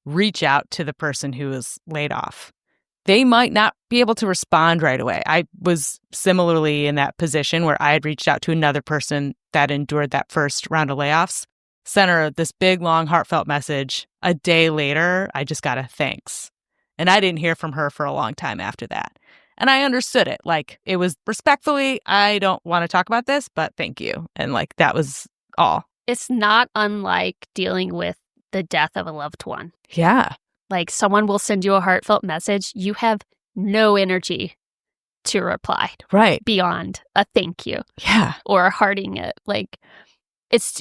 reach out to the person who was laid off. They might not be able to respond right away. I was similarly in that position where I had reached out to another person that endured that first round of layoffs, sent her this big, long, heartfelt message. A day later, I just got a thanks. And I didn't hear from her for a long time after that. And I understood it. It was respectfully, I don't want to talk about this, but thank you. And that was all. It's not unlike dealing with the death of a loved one. Yeah. Someone will send you a heartfelt message. You have no energy to reply. Right. Beyond a thank you. Yeah. Or hearting it.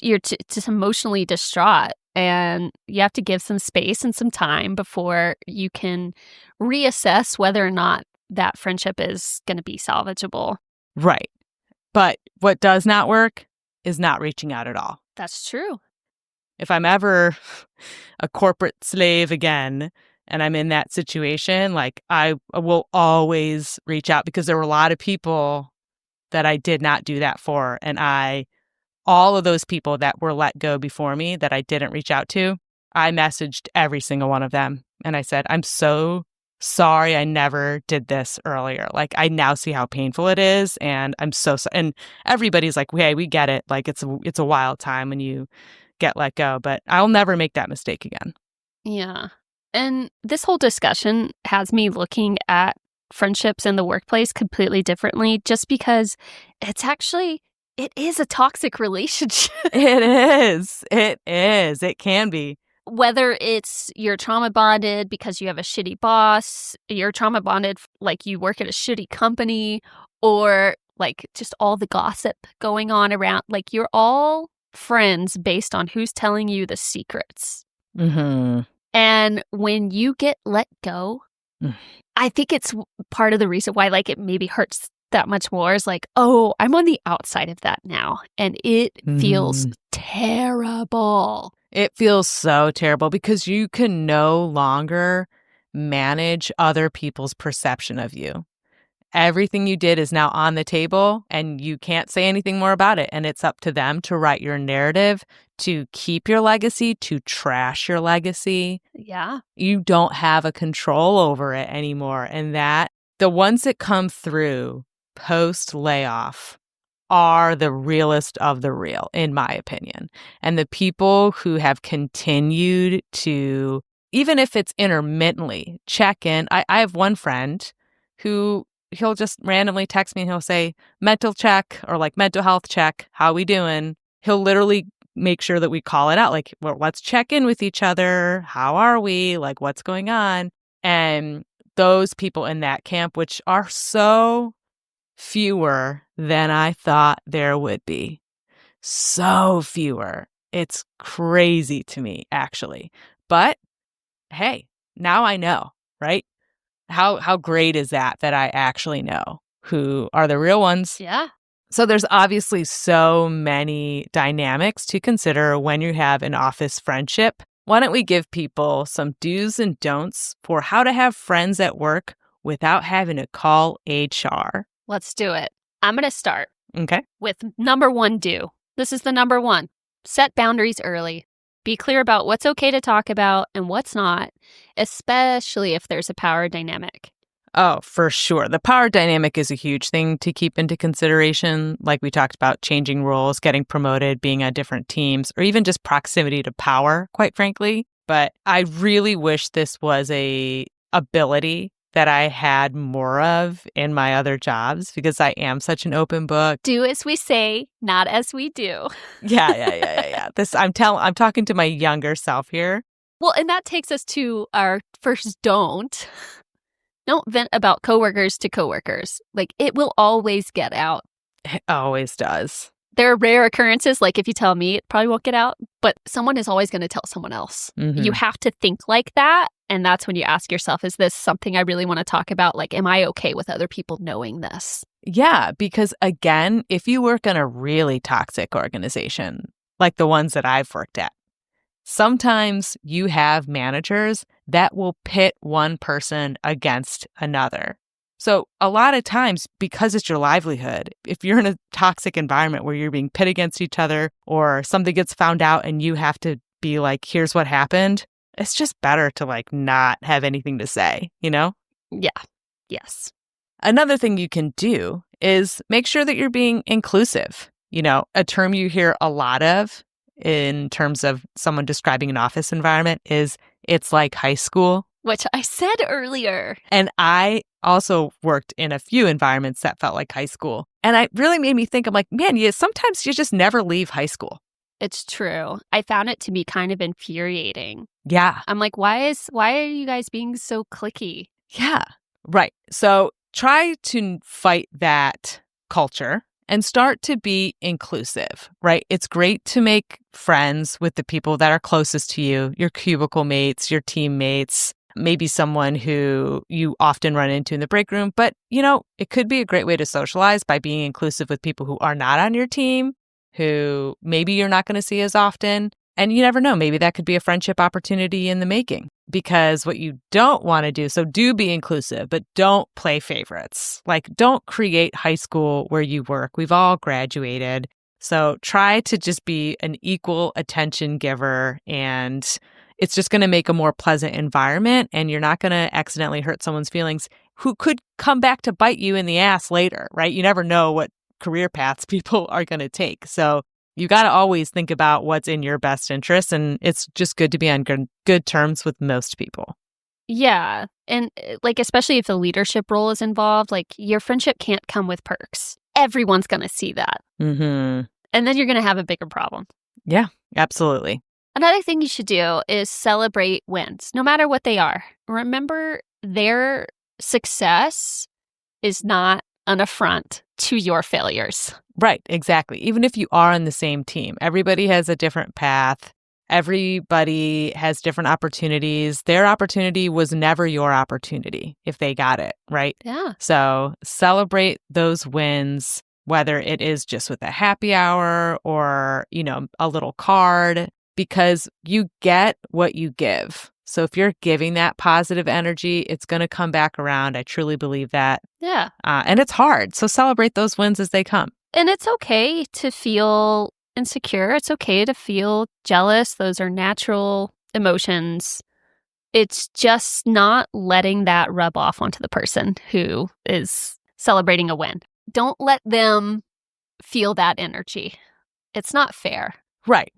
You're just emotionally distraught. And you have to give some space and some time before you can reassess whether or not that friendship is going to be salvageable. Right. But What does not work is not reaching out at all. That's true. If I'm ever a corporate slave again and I'm in that situation, like I will always reach out because there were a lot of people that I did not do that for. And all of those people that were let go before me that I didn't reach out to, I messaged every single one of them. And I said, I'm so sorry I never did this earlier. Like, I now see how painful it is. And I'm so sorry. And everybody's like, hey, we get it. Like, it's a wild time when you get let go. But I'll never make that mistake again. Yeah. And this whole discussion has me looking at friendships in the workplace completely differently, just because it is a toxic relationship. It is. It is. It can be. Whether it's you're trauma bonded because you have a shitty boss, you're trauma bonded like you work at a shitty company, or like just all the gossip going on around, like you're all friends based on who's telling you the secrets. Mm-hmm. And when you get let go, I think it's part of the reason why like it maybe hurts that much more is like, oh, I'm on the outside of that now. And it feels terrible. It feels so terrible because you can no longer manage other people's perception of you. Everything you did is now on the table and you can't say anything more about it. And it's up to them to write your narrative, to keep your legacy, to trash your legacy. Yeah. You don't have a control over it anymore. And that the ones that come through post layoff are the realest of the real, in my opinion. And the people who have continued to, even if it's intermittently, check in. I have one friend who he'll just randomly text me and he'll say, mental check or like mental health check. How we doing? He'll literally make sure that we call it out. Like, well, let's check in with each other. How are we? Like, what's going on? And those people in that camp, which are so fewer than I thought there would be. So fewer. It's crazy to me, actually. But hey, now I know, right? How great is that I actually know who are the real ones? Yeah. So there's obviously so many dynamics to consider when you have an office friendship. Why don't we give people some do's and don'ts for how to have friends at work without having to call HR? Let's do it. I'm going to start. Okay. With number one do. This is the number one. Set boundaries early. Be clear about what's okay to talk about and what's not, especially if there's a power dynamic. Oh, for sure. The power dynamic is a huge thing to keep into consideration. Like we talked about changing roles, getting promoted, being on different teams, or even just proximity to power, quite frankly. But I really wish this was a ability that I had more of in my other jobs because I am such an open book. Do as we say, not as we do. Yeah. I'm talking to my younger self here. Well, and that takes us to our first don't. Don't vent about coworkers to coworkers. Like, it will always get out. It always does. There are rare occurrences, like if you tell me, it probably won't get out, but someone is always going to tell someone else. Mm-hmm. You have to think like that. And that's when you ask yourself, is this something I really want to talk about? Like, am I okay with other people knowing this? Yeah, because again, if you work in a really toxic organization, like the ones that I've worked at, sometimes you have managers that will pit one person against another. So a lot of times, because it's your livelihood, if you're in a toxic environment where you're being pit against each other or something gets found out and you have to be like, here's what happened, it's just better to like not have anything to say, you know? Yeah. Yes. Another thing you can do is make sure that you're being inclusive. You know, a term you hear a lot of in terms of someone describing an office environment is it's like high school. Which I said earlier. And I also worked in a few environments that felt like high school. And it really made me think, I'm like, man, sometimes you just never leave high school. It's true. I found it to be kind of infuriating. Yeah. I'm like, why are you guys being so cliquey? Yeah. Right. So try to fight that culture and start to be inclusive, right? It's great to make friends with the people that are closest to you, your cubicle mates, your teammates. maybe someone who you often run into in the break room. But, it could be a great way to socialize by being inclusive with people who are not on your team, who maybe you're not going to see as often. And you never know, maybe that could be a friendship opportunity in the making. Because what you don't want to do, so do be inclusive, but don't play favorites. Like, don't create high school where you work. We've all graduated. So try to just be an equal attention giver, and it's just going to make a more pleasant environment, and you're not going to accidentally hurt someone's feelings who could come back to bite you in the ass later, right? You never know what career paths people are going to take. So you got to always think about what's in your best interest, and it's just good to be on good terms with most people. Yeah. And especially if the leadership role is involved, your friendship can't come with perks. Everyone's going to see that. Mm-hmm. And then you're going to have a bigger problem. Yeah, absolutely. Another thing you should do is celebrate wins, no matter what they are. Remember, their success is not an affront to your failures. Right, exactly. Even if you are on the same team, everybody has a different path. Everybody has different opportunities. Their opportunity was never your opportunity if they got it, right? Yeah. So celebrate those wins, whether it is just with a happy hour or, a little card, because you get what you give. So if you're giving that positive energy, it's going to come back around. I truly believe that. Yeah. And it's hard. So celebrate those wins as they come. And it's okay to feel insecure. It's okay to feel jealous. Those are natural emotions. It's just not letting that rub off onto the person who is celebrating a win. Don't let them feel that energy. It's not fair. Right.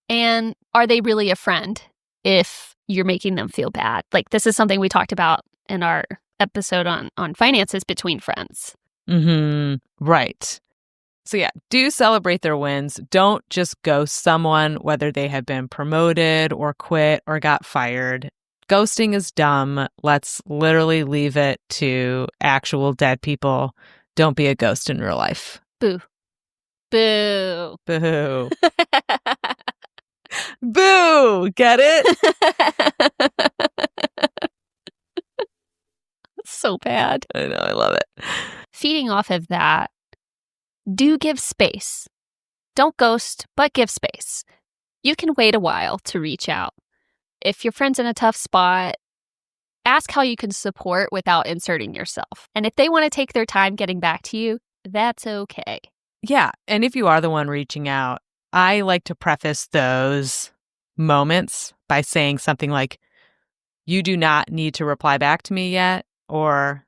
And are they really a friend if you're making them feel bad? This is something we talked about in our episode on finances between friends. Mm-hmm. Right. So yeah, do celebrate their wins. Don't just ghost someone, whether they have been promoted or quit or got fired. Ghosting is dumb. Let's literally leave it to actual dead people. Don't be a ghost in real life. Boo. Boo. Boo. Boo. Get it? So bad. I know. I love it. Feeding off of that, do give space. Don't ghost, but give space. You can wait a while to reach out. If your friend's in a tough spot, ask how you can support without inserting yourself. And if they want to take their time getting back to you, that's okay. Yeah. And if you are the one reaching out, I like to preface those moments by saying something like, you do not need to reply back to me yet, or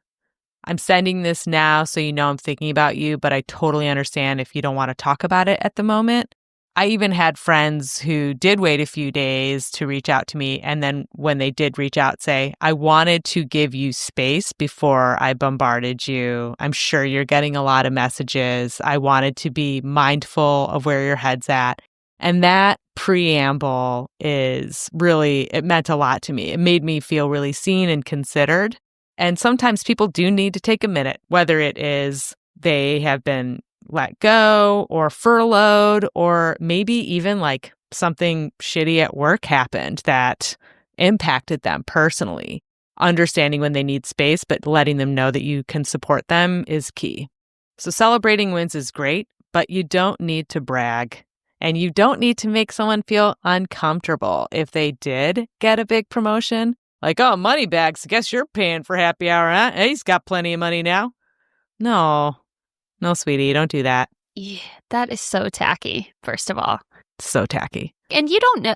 I'm sending this now so you know I'm thinking about you, but I totally understand if you don't want to talk about it at the moment. I even had friends who did wait a few days to reach out to me, and then when they did reach out, say, I wanted to give you space before I bombarded you. I'm sure you're getting a lot of messages. I wanted to be mindful of where your head's at. And that preamble it meant a lot to me. It made me feel really seen and considered. And sometimes people do need to take a minute, whether it is they have been let go or furloughed, or maybe even something shitty at work happened that impacted them personally. Understanding when they need space, but letting them know that you can support them is key. So celebrating wins is great, but you don't need to brag. And you don't need to make someone feel uncomfortable if they did get a big promotion. Oh, money bags, I guess you're paying for happy hour, huh? He's got plenty of money now. No, sweetie, don't do that. Yeah, that is so tacky, first of all. So tacky. And you don't know,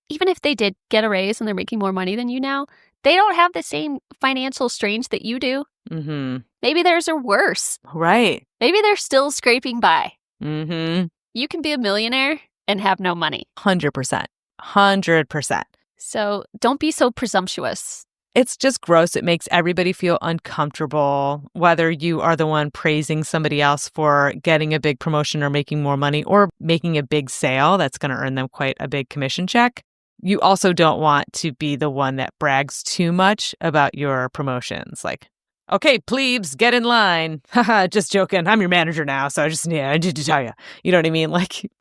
even if they did get a raise and they're making more money than you now, they don't have the same financial strains that you do. Mm-hmm. Maybe theirs are worse. Right. Maybe they're still scraping by. Mm-hmm. You can be a millionaire and have no money. 100%. 100%. So don't be so presumptuous. It's just gross. It makes everybody feel uncomfortable, whether you are the one praising somebody else for getting a big promotion or making more money or making a big sale that's going to earn them quite a big commission check. You also don't want to be the one that brags too much about your promotions. Okay, plebes, get in line. Haha, just joking. I'm your manager now, so I need to tell you. You know what I mean?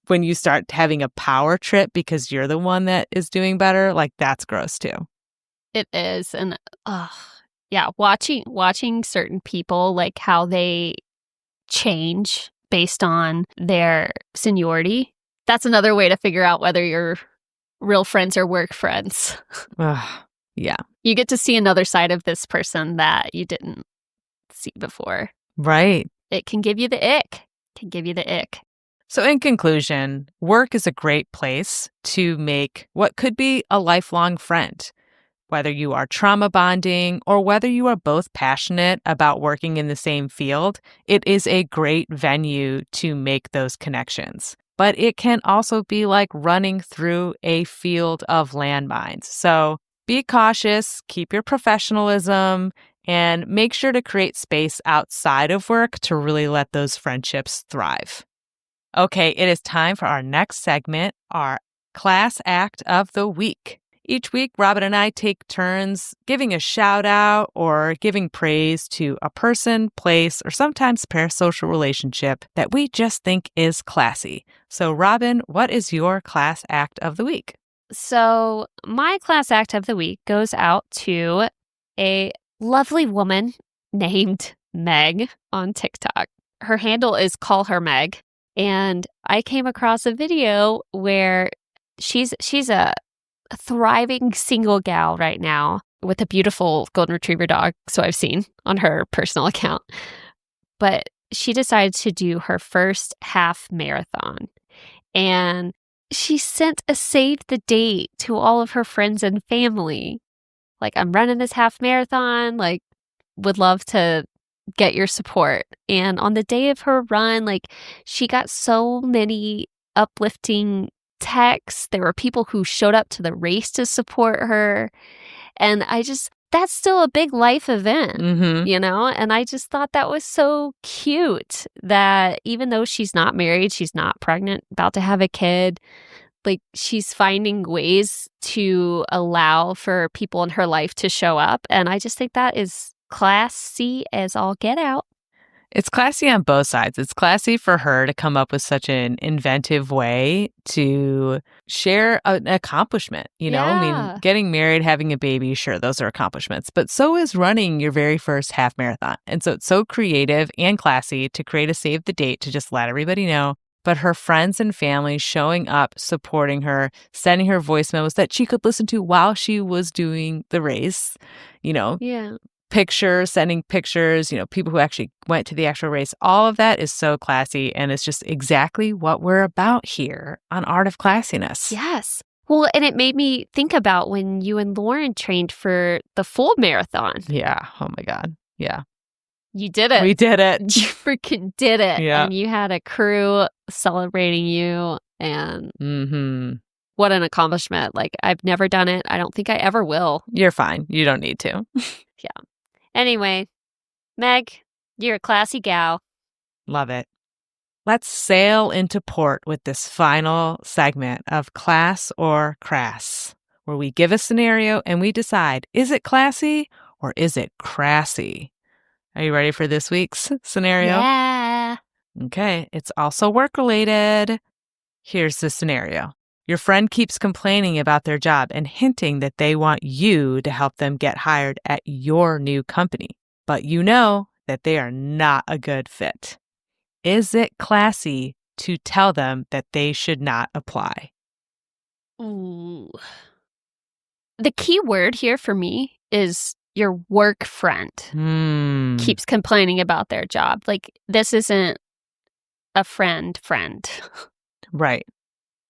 When you start having a power trip because you're the one that is doing better, that's gross too. It is. And yeah, watching certain people, like how they change based on their seniority. That's another way to figure out whether you're real friends or work friends. Yeah. You get to see another side of this person that you didn't see before. Right. It can give you the ick. So in conclusion, work is a great place to make what could be a lifelong friend. Whether you are trauma bonding or whether you are both passionate about working in the same field, it is a great venue to make those connections. But it can also be like running through a field of landmines. So be cautious, keep your professionalism, and make sure to create space outside of work to really let those friendships thrive. Okay, it is time for our next segment, our class act of the week. Each week, Robin and I take turns giving a shout out or giving praise to a person, place, or sometimes parasocial relationship that we just think is classy. So, Robin, what is your class act of the week? So, my class act of the week goes out to a lovely woman named Meg on TikTok. Her handle is Call Her Meg. And I came across a video where she's a thriving single gal right now with a beautiful golden retriever dog, so I've seen on her personal account. But she decided to do her first half marathon. And she sent a save the date to all of her friends and family. Like, I'm running this half marathon, like, would love to get your support. And on the day of her run, like, she got so many uplifting texts. There were people who showed up to the race to support her. And that's still a big life event, you know? And I just thought that was so cute that even though she's not married, she's not pregnant, about to have a kid, like, she's finding ways to allow for people in her life to show up. And I just think that is classy as all get out. It's classy on both sides. It's classy for her to come up with such an inventive way to share an accomplishment. You know, I mean, getting married, having a baby, sure, those are accomplishments. But so is running your very first half marathon. And so it's so creative and classy to create a save the date to just let everybody know. But her friends and family showing up, supporting her, sending her voice memos that she could listen to while she was doing the race, you know. Yeah. Pictures, sending pictures, you know, people who actually went to the actual race. All of that is so classy, and it's just exactly what we're about here on Art of Classiness. Yes. Well, and it made me think about when you and Lauren trained for the full marathon. Yeah. Oh my God. Yeah. You did it. We did it. You freaking did it. Yeah. And you had a crew celebrating you, and what an accomplishment. Like, I've never done it. I don't think I ever will. You're fine. You don't need to. Yeah. Anyway, Meg, you're a classy gal. Love it. Let's sail into port with this final segment of Class or Crass, where we give a scenario and we decide, is it classy or is it crassy? Are you ready for this week's scenario? Yeah. Okay, it's also work-related. Here's the scenario. Your friend keeps complaining about their job and hinting that they want you to help them get hired at your new company, but you know that they are not a good fit. Is it classy to tell them that they should not apply? Ooh. The key word here for me is your work friend keeps complaining about their job. Like, this isn't a friend. Right.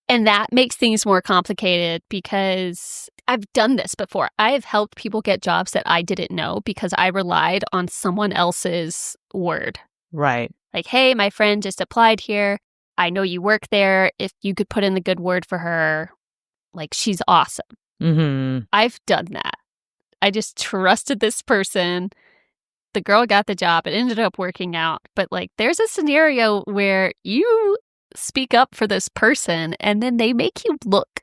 And that makes things more complicated because I've done this before. I have helped people get jobs that I didn't know because I relied on someone else's word. Right. Like, hey, my friend just applied here. I know you work there. If you could put in the good word for her, like, she's awesome. I've done that. I just trusted this person. The girl got the job. It ended up working out. But, like, there's a scenario where you speak up for this person and then they make you look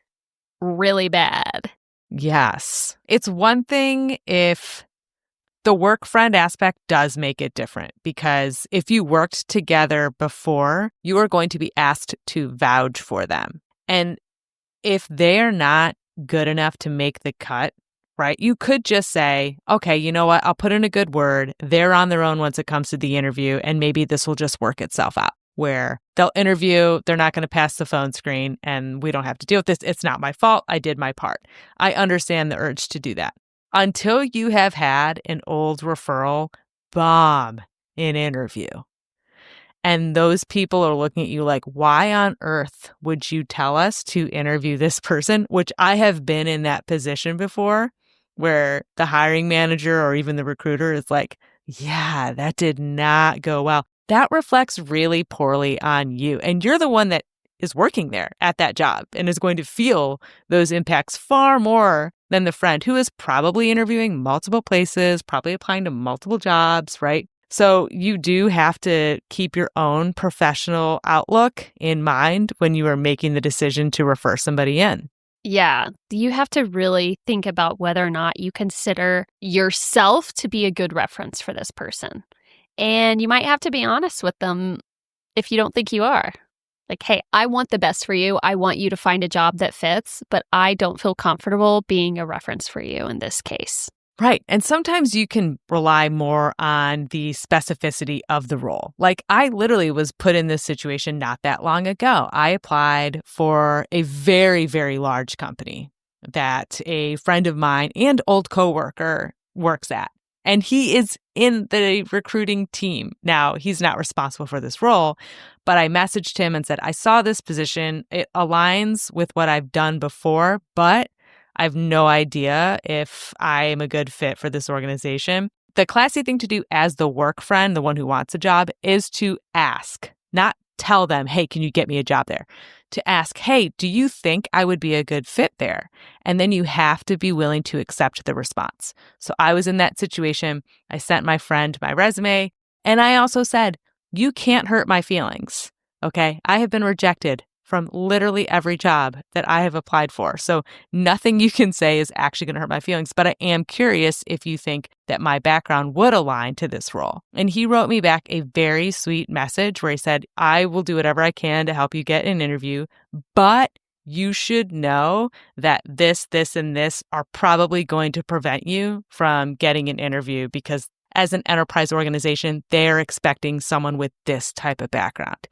really bad. Yes. It's one thing if the work friend aspect does make it different, because if you worked together before, you are going to be asked to vouch for them. And if they're not good enough to make the cut right? You could just say, okay, you know what? I'll put in a good word. They're on their own once it comes to the interview, and maybe this will just work itself out where they'll interview, they're not going to pass the phone screen, and we don't have to deal with this. It's not my fault. I did my part. I understand the urge to do that. Until you have had an old referral bomb an interview, and those people are looking at you like, why on earth would you tell us to interview this person? Which I have been in that position before where the hiring manager or even the recruiter is like, yeah, that did not go well. That reflects really poorly on you. And you're the one that is working there at that job and is going to feel those impacts far more than the friend who is probably interviewing multiple places, probably applying to multiple jobs, right? So you do have to keep your own professional outlook in mind when you are making the decision to refer somebody in. Yeah, you have to really think about whether or not you consider yourself to be a good reference for this person. And you might have to be honest with them if you don't think you are. Like, hey, I want the best for you. I want you to find a job that fits, but I don't feel comfortable being a reference for you in this case. Right. And sometimes you can rely more on the specificity of the role. Like I literally was put in this situation not that long ago. I applied for a very, very large company that a friend of mine and old coworker works at. And he is in the recruiting team. Now, he's not responsible for this role, but I messaged him and said, I saw this position. It aligns with what I've done before, but I have no idea if I am a good fit for this organization. The classy thing to do as the work friend, the one who wants a job, is to ask, not tell them, hey, can you get me a job there? To ask, hey, do you think I would be a good fit there? And then you have to be willing to accept the response. So I was in that situation. I sent my friend my resume, and I also said, you can't hurt my feelings, okay? I have been rejected from literally every job that I have applied for. So nothing you can say is actually going to hurt my feelings, but I am curious if you think that my background would align to this role. And he wrote me back a very sweet message where he said, I will do whatever I can to help you get an interview, but you should know that this, and this are probably going to prevent you from getting an interview because as an enterprise organization, they're expecting someone with this type of background.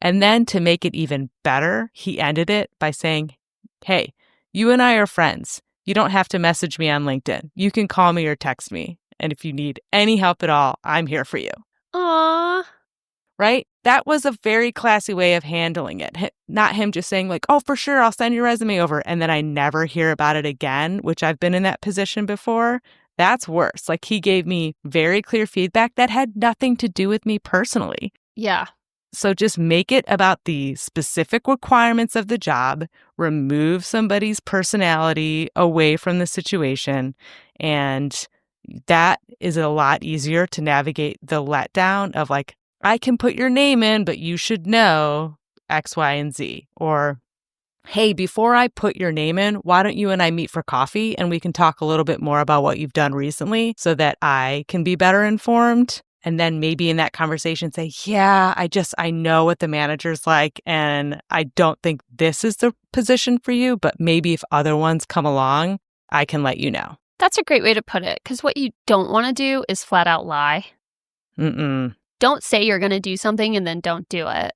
And then to make it even better, he ended it by saying, hey, you and I are friends. You don't have to message me on LinkedIn. You can call me or text me. And if you need any help at all, I'm here for you. Aww. Right? That was a very classy way of handling it. Not him just saying like, oh, for sure, I'll send your resume over. And then I never hear about it again, which I've been in that position before. That's worse. Like he gave me very clear feedback that had nothing to do with me personally. Yeah. So just make it about the specific requirements of the job, remove somebody's personality away from the situation, and that is a lot easier to navigate the letdown of like, I can put your name in, but you should know X, Y, and Z. Or, hey, before I put your name in, why don't you and I meet for coffee and we can talk a little bit more about what you've done recently so that I can be better informed. And then maybe in that conversation say, yeah, I know what the manager's like, and I don't think this is the position for you, but maybe if other ones come along, I can let you know. That's a great way to put it, because what you don't want to do is flat out lie. Don't say you're going to do something and then don't do it.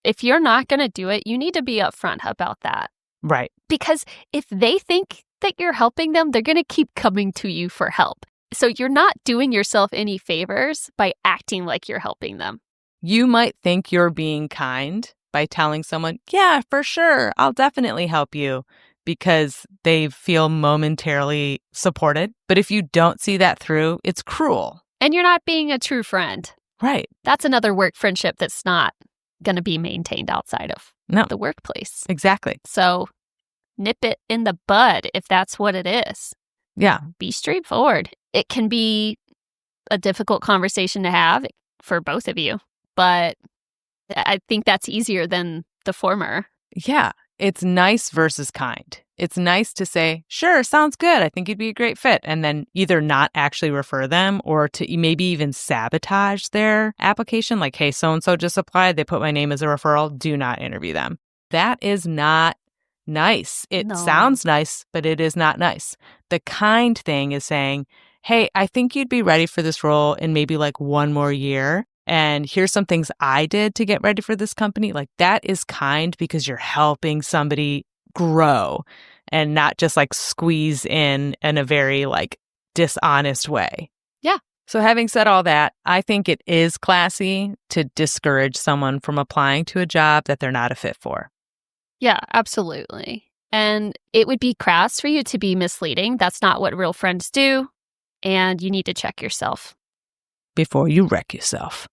If you're not going to do it, you need to be upfront about that. Right. Because if they think that you're helping them, they're going to keep coming to you for help. So you're not doing yourself any favors by acting like you're helping them. You might think you're being kind by telling someone, yeah, for sure, I'll definitely help you, because they feel momentarily supported. But if you don't see that through, it's cruel. And you're not being a true friend. Right. That's another work friendship that's not going to be maintained outside of the workplace. Exactly. So nip it in the bud if that's what it is. Yeah. Be straightforward. It can be a difficult conversation to have for both of you, but I think that's easier than the former. Yeah. It's nice versus kind. It's nice to say, sure, sounds good. I think you'd be a great fit. And then either not actually refer them or to maybe even sabotage their application. Like, hey, so-and-so just applied. They put my name as a referral. Do not interview them. That is not nice. It No. sounds nice, but it is not nice. The kind thing is saying, hey, I think you'd be ready for this role in maybe like 1 more year. And here's some things I did to get ready for this company. Like that is kind because you're helping somebody grow and not just like squeeze in a very like dishonest way. Yeah. So having said all that, I think it is classy to discourage someone from applying to a job that they're not a fit for. Yeah, absolutely. And it would be crass for you to be misleading. That's not what real friends do. And you need to check yourself before you wreck yourself.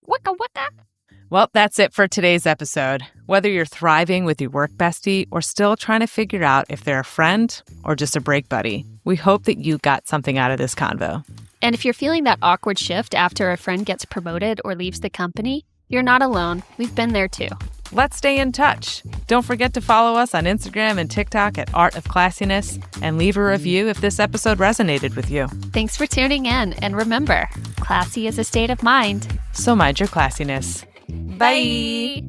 Waka waka. Well, that's it for today's episode. Whether you're thriving with your work bestie or still trying to figure out if they're a friend or just a break buddy, we hope that you got something out of this convo. And if you're feeling that awkward shift after a friend gets promoted or leaves the company, you're not alone. We've been there too. Let's stay in touch. Don't forget to follow us on Instagram and TikTok at Art of Classiness and leave a review if this episode resonated with you. Thanks for tuning in. And remember, classy is a state of mind. So mind your classiness. Bye.